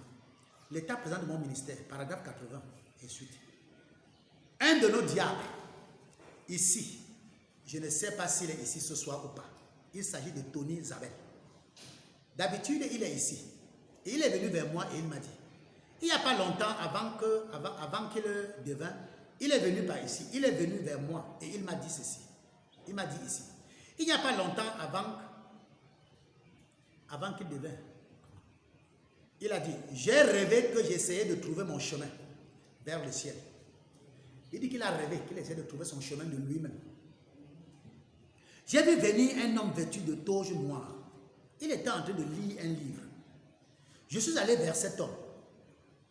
Speaker 1: L'état présent de mon ministère, paragraphe 80 et suite. Un de nos diables, ici, je ne sais pas s'il est ici ce soir ou pas. Il s'agit de Tony Zabel. D'habitude, il est ici. Et il est venu vers moi et il m'a dit, il n'y a pas longtemps avant qu'il devint, il est venu par ici. Il est venu vers moi et il m'a dit ceci. Il m'a dit ici. Il n'y a pas longtemps avant qu'il devint. Il a dit, j'ai rêvé que j'essayais de trouver mon chemin vers le ciel. Il dit qu'il a rêvé, qu'il essayait de trouver son chemin de lui-même. J'ai vu venir un homme vêtu de toge noire. Il était en train de lire un livre. Je suis allé vers cet homme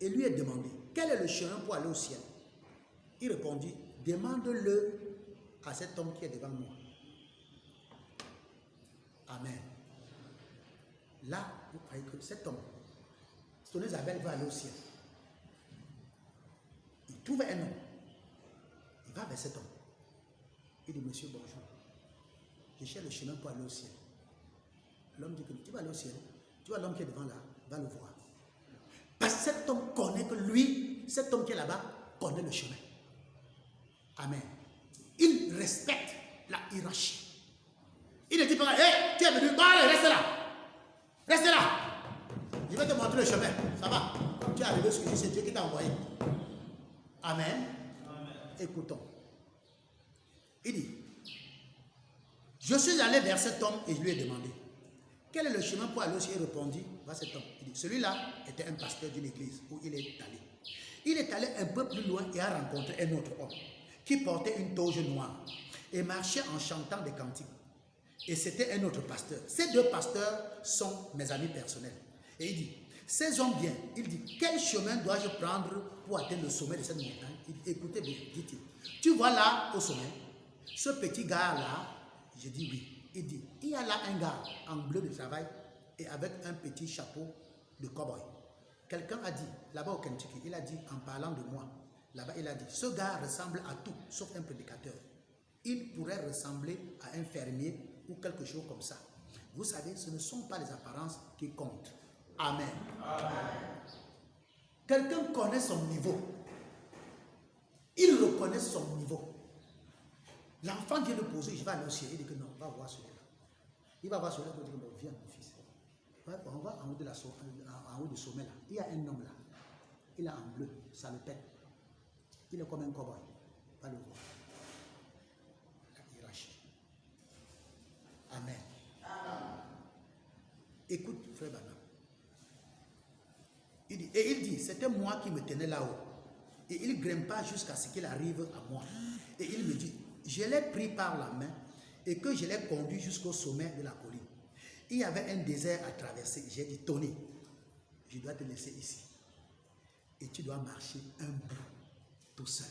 Speaker 1: et lui ai demandé, quel est le chemin pour aller au ciel? Il répondit, demande-le à cet homme qui est devant moi. Amen. Là, vous croyez que cet homme, son Isabelle va aller au ciel. Il trouve un homme. Il va vers cet homme. Il dit, monsieur, bonjour. Je cherche le chemin pour aller au ciel. L'homme dit que tu vas aller au ciel. Tu vois l'homme qui est devant là, va le voir. Parce que cet homme connaît que lui, cet homme qui est là-bas, connaît le chemin. Amen. Il respecte la hiérarchie. Il ne dit pas, hé, tu es venu, allez, reste là. Reste là. Je vais te montrer le chemin. Ça va. Comme tu es arrivé jusqu'ici, c'est Dieu qui t'a envoyé. Amen. Amen. Écoutons. Il dit, Je suis allé vers cet homme et je lui ai demandé, quel est le chemin pour aller aussi? Il répondit, va cet homme. Il dit, celui-là était un pasteur d'une église où il est allé. Il est allé un peu plus loin et a rencontré un autre homme qui portait une toge noire et marchait en chantant des cantiques. Et c'était un autre pasteur. Ces deux pasteurs sont mes amis personnels. Et il dit, ces hommes bien, il dit, quel chemin dois-je prendre pour atteindre le sommet de cette montagne? Il dit, écoutez bien, dit-il, tu vois là au sommet, ce petit gars-là, je dis oui. Il dit, il y a là un gars en bleu de travail et avec un petit chapeau de cow-boy. Quelqu'un a dit, là-bas au Kentucky, il a dit, en parlant de moi, là-bas il a dit, ce gars ressemble à tout, sauf un prédicateur. Il pourrait ressembler à un fermier ou quelque chose comme ça. Vous savez, ce ne sont pas les apparences qui comptent. Amen. Amen. Quelqu'un connaît son niveau. Il reconnaît son niveau. L'enfant vient de poser, je vais aller au ciel. Il dit que non, on va voir celui-là. Il va voir celui-là pour dire que non, viens mon fils. On va en haut du sommet là. Il y a un homme là. Il est en bleu, ça le pète. Il est comme un cow-boy. Va le voir. La hiérarchie. Amen. Amen. Écoute, frère Bana. Il dit, c'était moi qui me tenais là-haut. Et il grimpa jusqu'à ce qu'il arrive à moi. Et il me dit, je l'ai pris par la main et que je l'ai conduit jusqu'au sommet de la colline. Il y avait un désert à traverser. J'ai dit, Tony, je dois te laisser ici. Et tu dois marcher un bout, tout seul.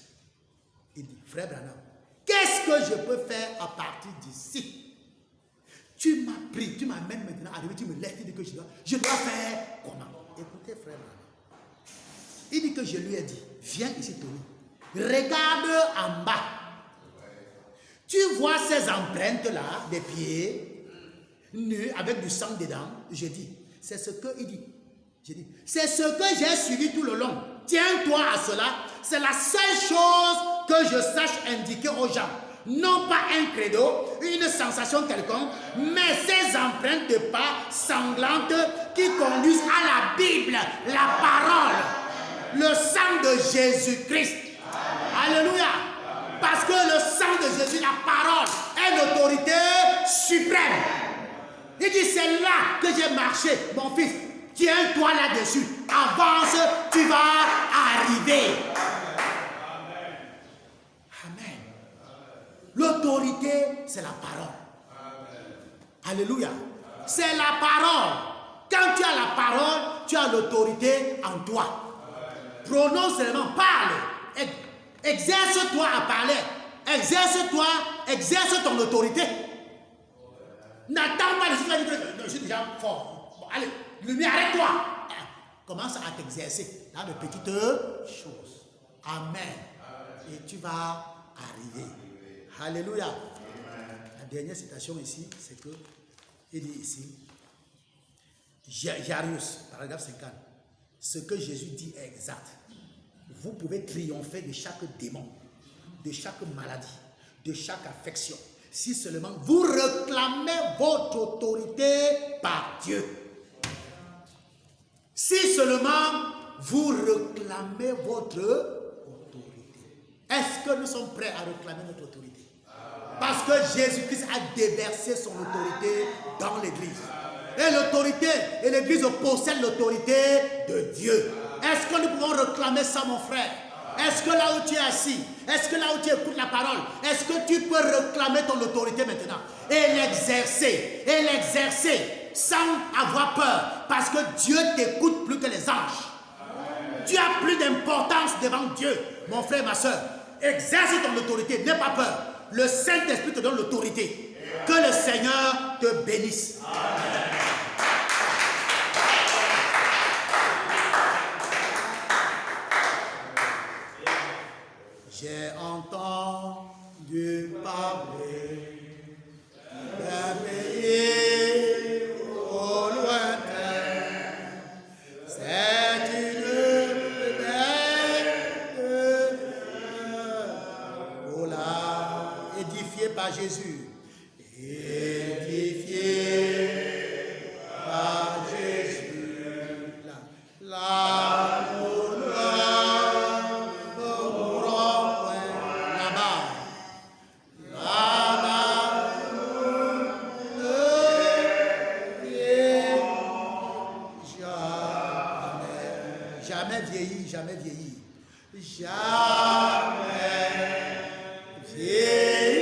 Speaker 1: Il dit, frère Branham, qu'est-ce que je peux faire à partir d'ici? Tu m'as pris, tu m'amènes maintenant à arriver, tu me laisses, tu dis que je dois faire comment? Écoutez, frère Branham. Il dit que je lui ai dit, viens ici, Tony. Regarde en bas. Tu vois ces empreintes-là, des pieds nus avec du sang dedans. Je dis, c'est ce que il dit. Je dis, c'est ce que j'ai suivi tout le long. Tiens-toi à cela. C'est la seule chose que je sache indiquer aux gens. Non pas un credo, une sensation quelconque, mais ces empreintes de pas sanglantes qui conduisent à la Bible, la parole, le sang de Jésus-Christ. Alléluia. Parce que le sang de Jésus, la parole, est l'autorité suprême. Il dit, c'est là que j'ai marché, mon fils. Tiens-toi là-dessus. Avance, tu vas arriver. Amen. L'autorité, c'est la parole. Alléluia. C'est la parole. Quand tu as la parole, tu as l'autorité en toi. Prononce seulement, parle. Exerce-toi à parler. Exerce-toi, exerce ton autorité. N'attends pas je suis déjà fort. Bon, allez, lumière, arrête-toi. Commence à t'exercer dans de petites choses. Amen. Et tu vas arriver. Alléluia. La dernière citation ici, c'est que, il dit ici, Jarius, paragraphe 50, ce que Jésus dit est exact. Vous pouvez triompher de chaque démon, de chaque maladie, de chaque affection, si seulement vous réclamez votre autorité par Dieu. Si seulement vous réclamez votre autorité. Est-ce que nous sommes prêts à réclamer notre autorité? Parce que Jésus-Christ a déversé son autorité dans l'Église. Et l'autorité, et l'Église possède l'autorité de Dieu. Est-ce que nous pouvons réclamer ça, mon frère? Est-ce que là où tu es assis, est-ce que là où tu écoutes la parole, est-ce que tu peux réclamer ton autorité maintenant? Et l'exercer sans avoir peur, parce que Dieu t'écoute plus que les anges. Tu as plus d'importance devant Dieu, mon frère, ma soeur. Exerce ton autorité, n'aie pas peur. Le Saint-Esprit te donne l'autorité. Que le Seigneur te bénisse. Amen. J'ai entendu parler d'un pays au lointain. C'est une belle édifiée par Jésus. Édifiée Jamais vieilli, jamais vieilli. Jamais vieilli.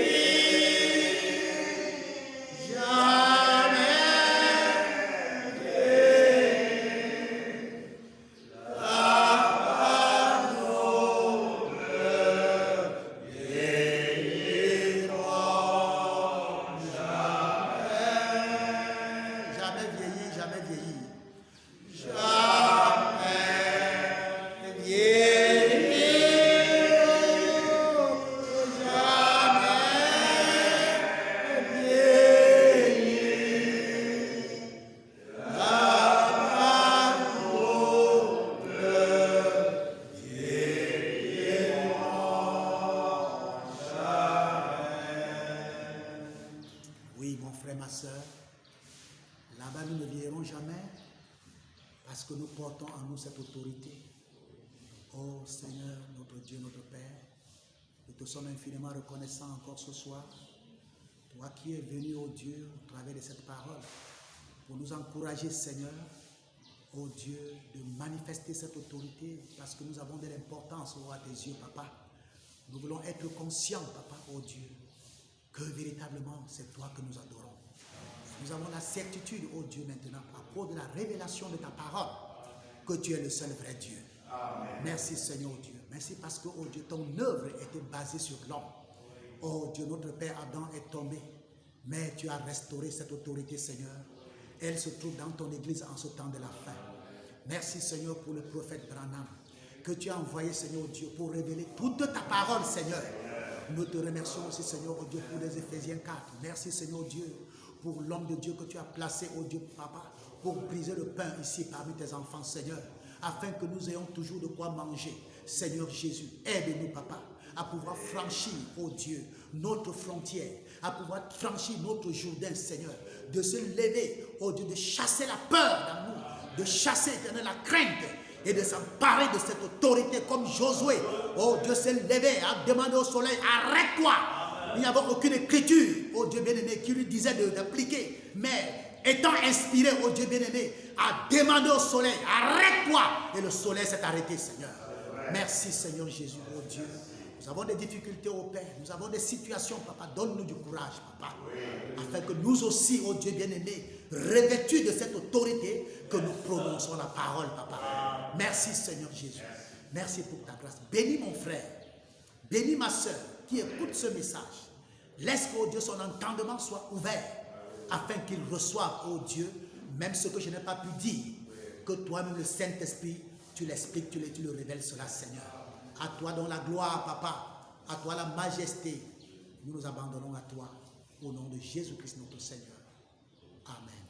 Speaker 1: Cette autorité. Oh Seigneur, notre Dieu, notre Père, nous te sommes infiniment reconnaissants encore ce soir. Toi qui es venu, oh Dieu, au travers de cette parole, pour nous encourager, Seigneur, oh Dieu, de manifester cette autorité, parce que nous avons de l'importance, oh, à tes yeux, Papa. Nous voulons être conscients, Papa, oh Dieu, que véritablement, c'est toi que nous adorons. Nous avons la certitude, oh Dieu, maintenant, à propos de la révélation de ta parole, que tu es le seul vrai Dieu. Amen. Merci Seigneur Dieu. Merci parce que, oh Dieu, ton œuvre était basée sur l'homme. Oh Dieu, notre Père Adam est tombé, mais tu as restauré cette autorité, Seigneur. Elle se trouve dans ton église en ce temps de la fin. Merci Seigneur pour le prophète Branham, que tu as envoyé, Seigneur Dieu, pour révéler toute ta parole, Seigneur. Nous te remercions aussi, Seigneur oh Dieu, pour les Éphésiens 4. Merci Seigneur Dieu, pour l'homme de Dieu que tu as placé, oh Dieu, Papa, pour briser le pain ici parmi tes enfants, Seigneur, afin que nous ayons toujours de quoi manger. Seigneur Jésus, aide-nous, Papa, à pouvoir franchir, oh Dieu, notre frontière, à pouvoir franchir notre Jourdain, Seigneur, de se lever, oh Dieu, de chasser la peur dans nous, de chasser la crainte et de s'emparer de cette autorité comme Josué, oh Dieu, s'est levé, a demandé au soleil, arrête-toi. Il n'y avait aucune écriture, oh Dieu bien-aimé, qui lui disait d'appliquer, mais étant inspiré, oh Dieu bien-aimé, a demandé au soleil, arrête-toi. Et le soleil s'est arrêté, Seigneur. Merci, Seigneur Jésus, oh Dieu. Nous avons des difficultés au Père, nous avons des situations, Papa. Donne-nous du courage, Papa. Afin que nous aussi, oh Dieu bien-aimé, revêtus de cette autorité, que nous prononçons la parole, Papa. Merci, Seigneur Jésus. Merci pour ta grâce. Bénis mon frère, bénis ma soeur qui écoute ce message. Laisse que, oh Dieu, son entendement soit ouvert, afin qu'il reçoive, oh Dieu, même ce que je n'ai pas pu dire, que toi-même, le Saint-Esprit, tu l'expliques, tu le révèles cela, Seigneur. À toi donc la gloire, Papa, à toi la majesté. Nous nous abandonnons à toi, au nom de Jésus-Christ, notre Seigneur. Amen.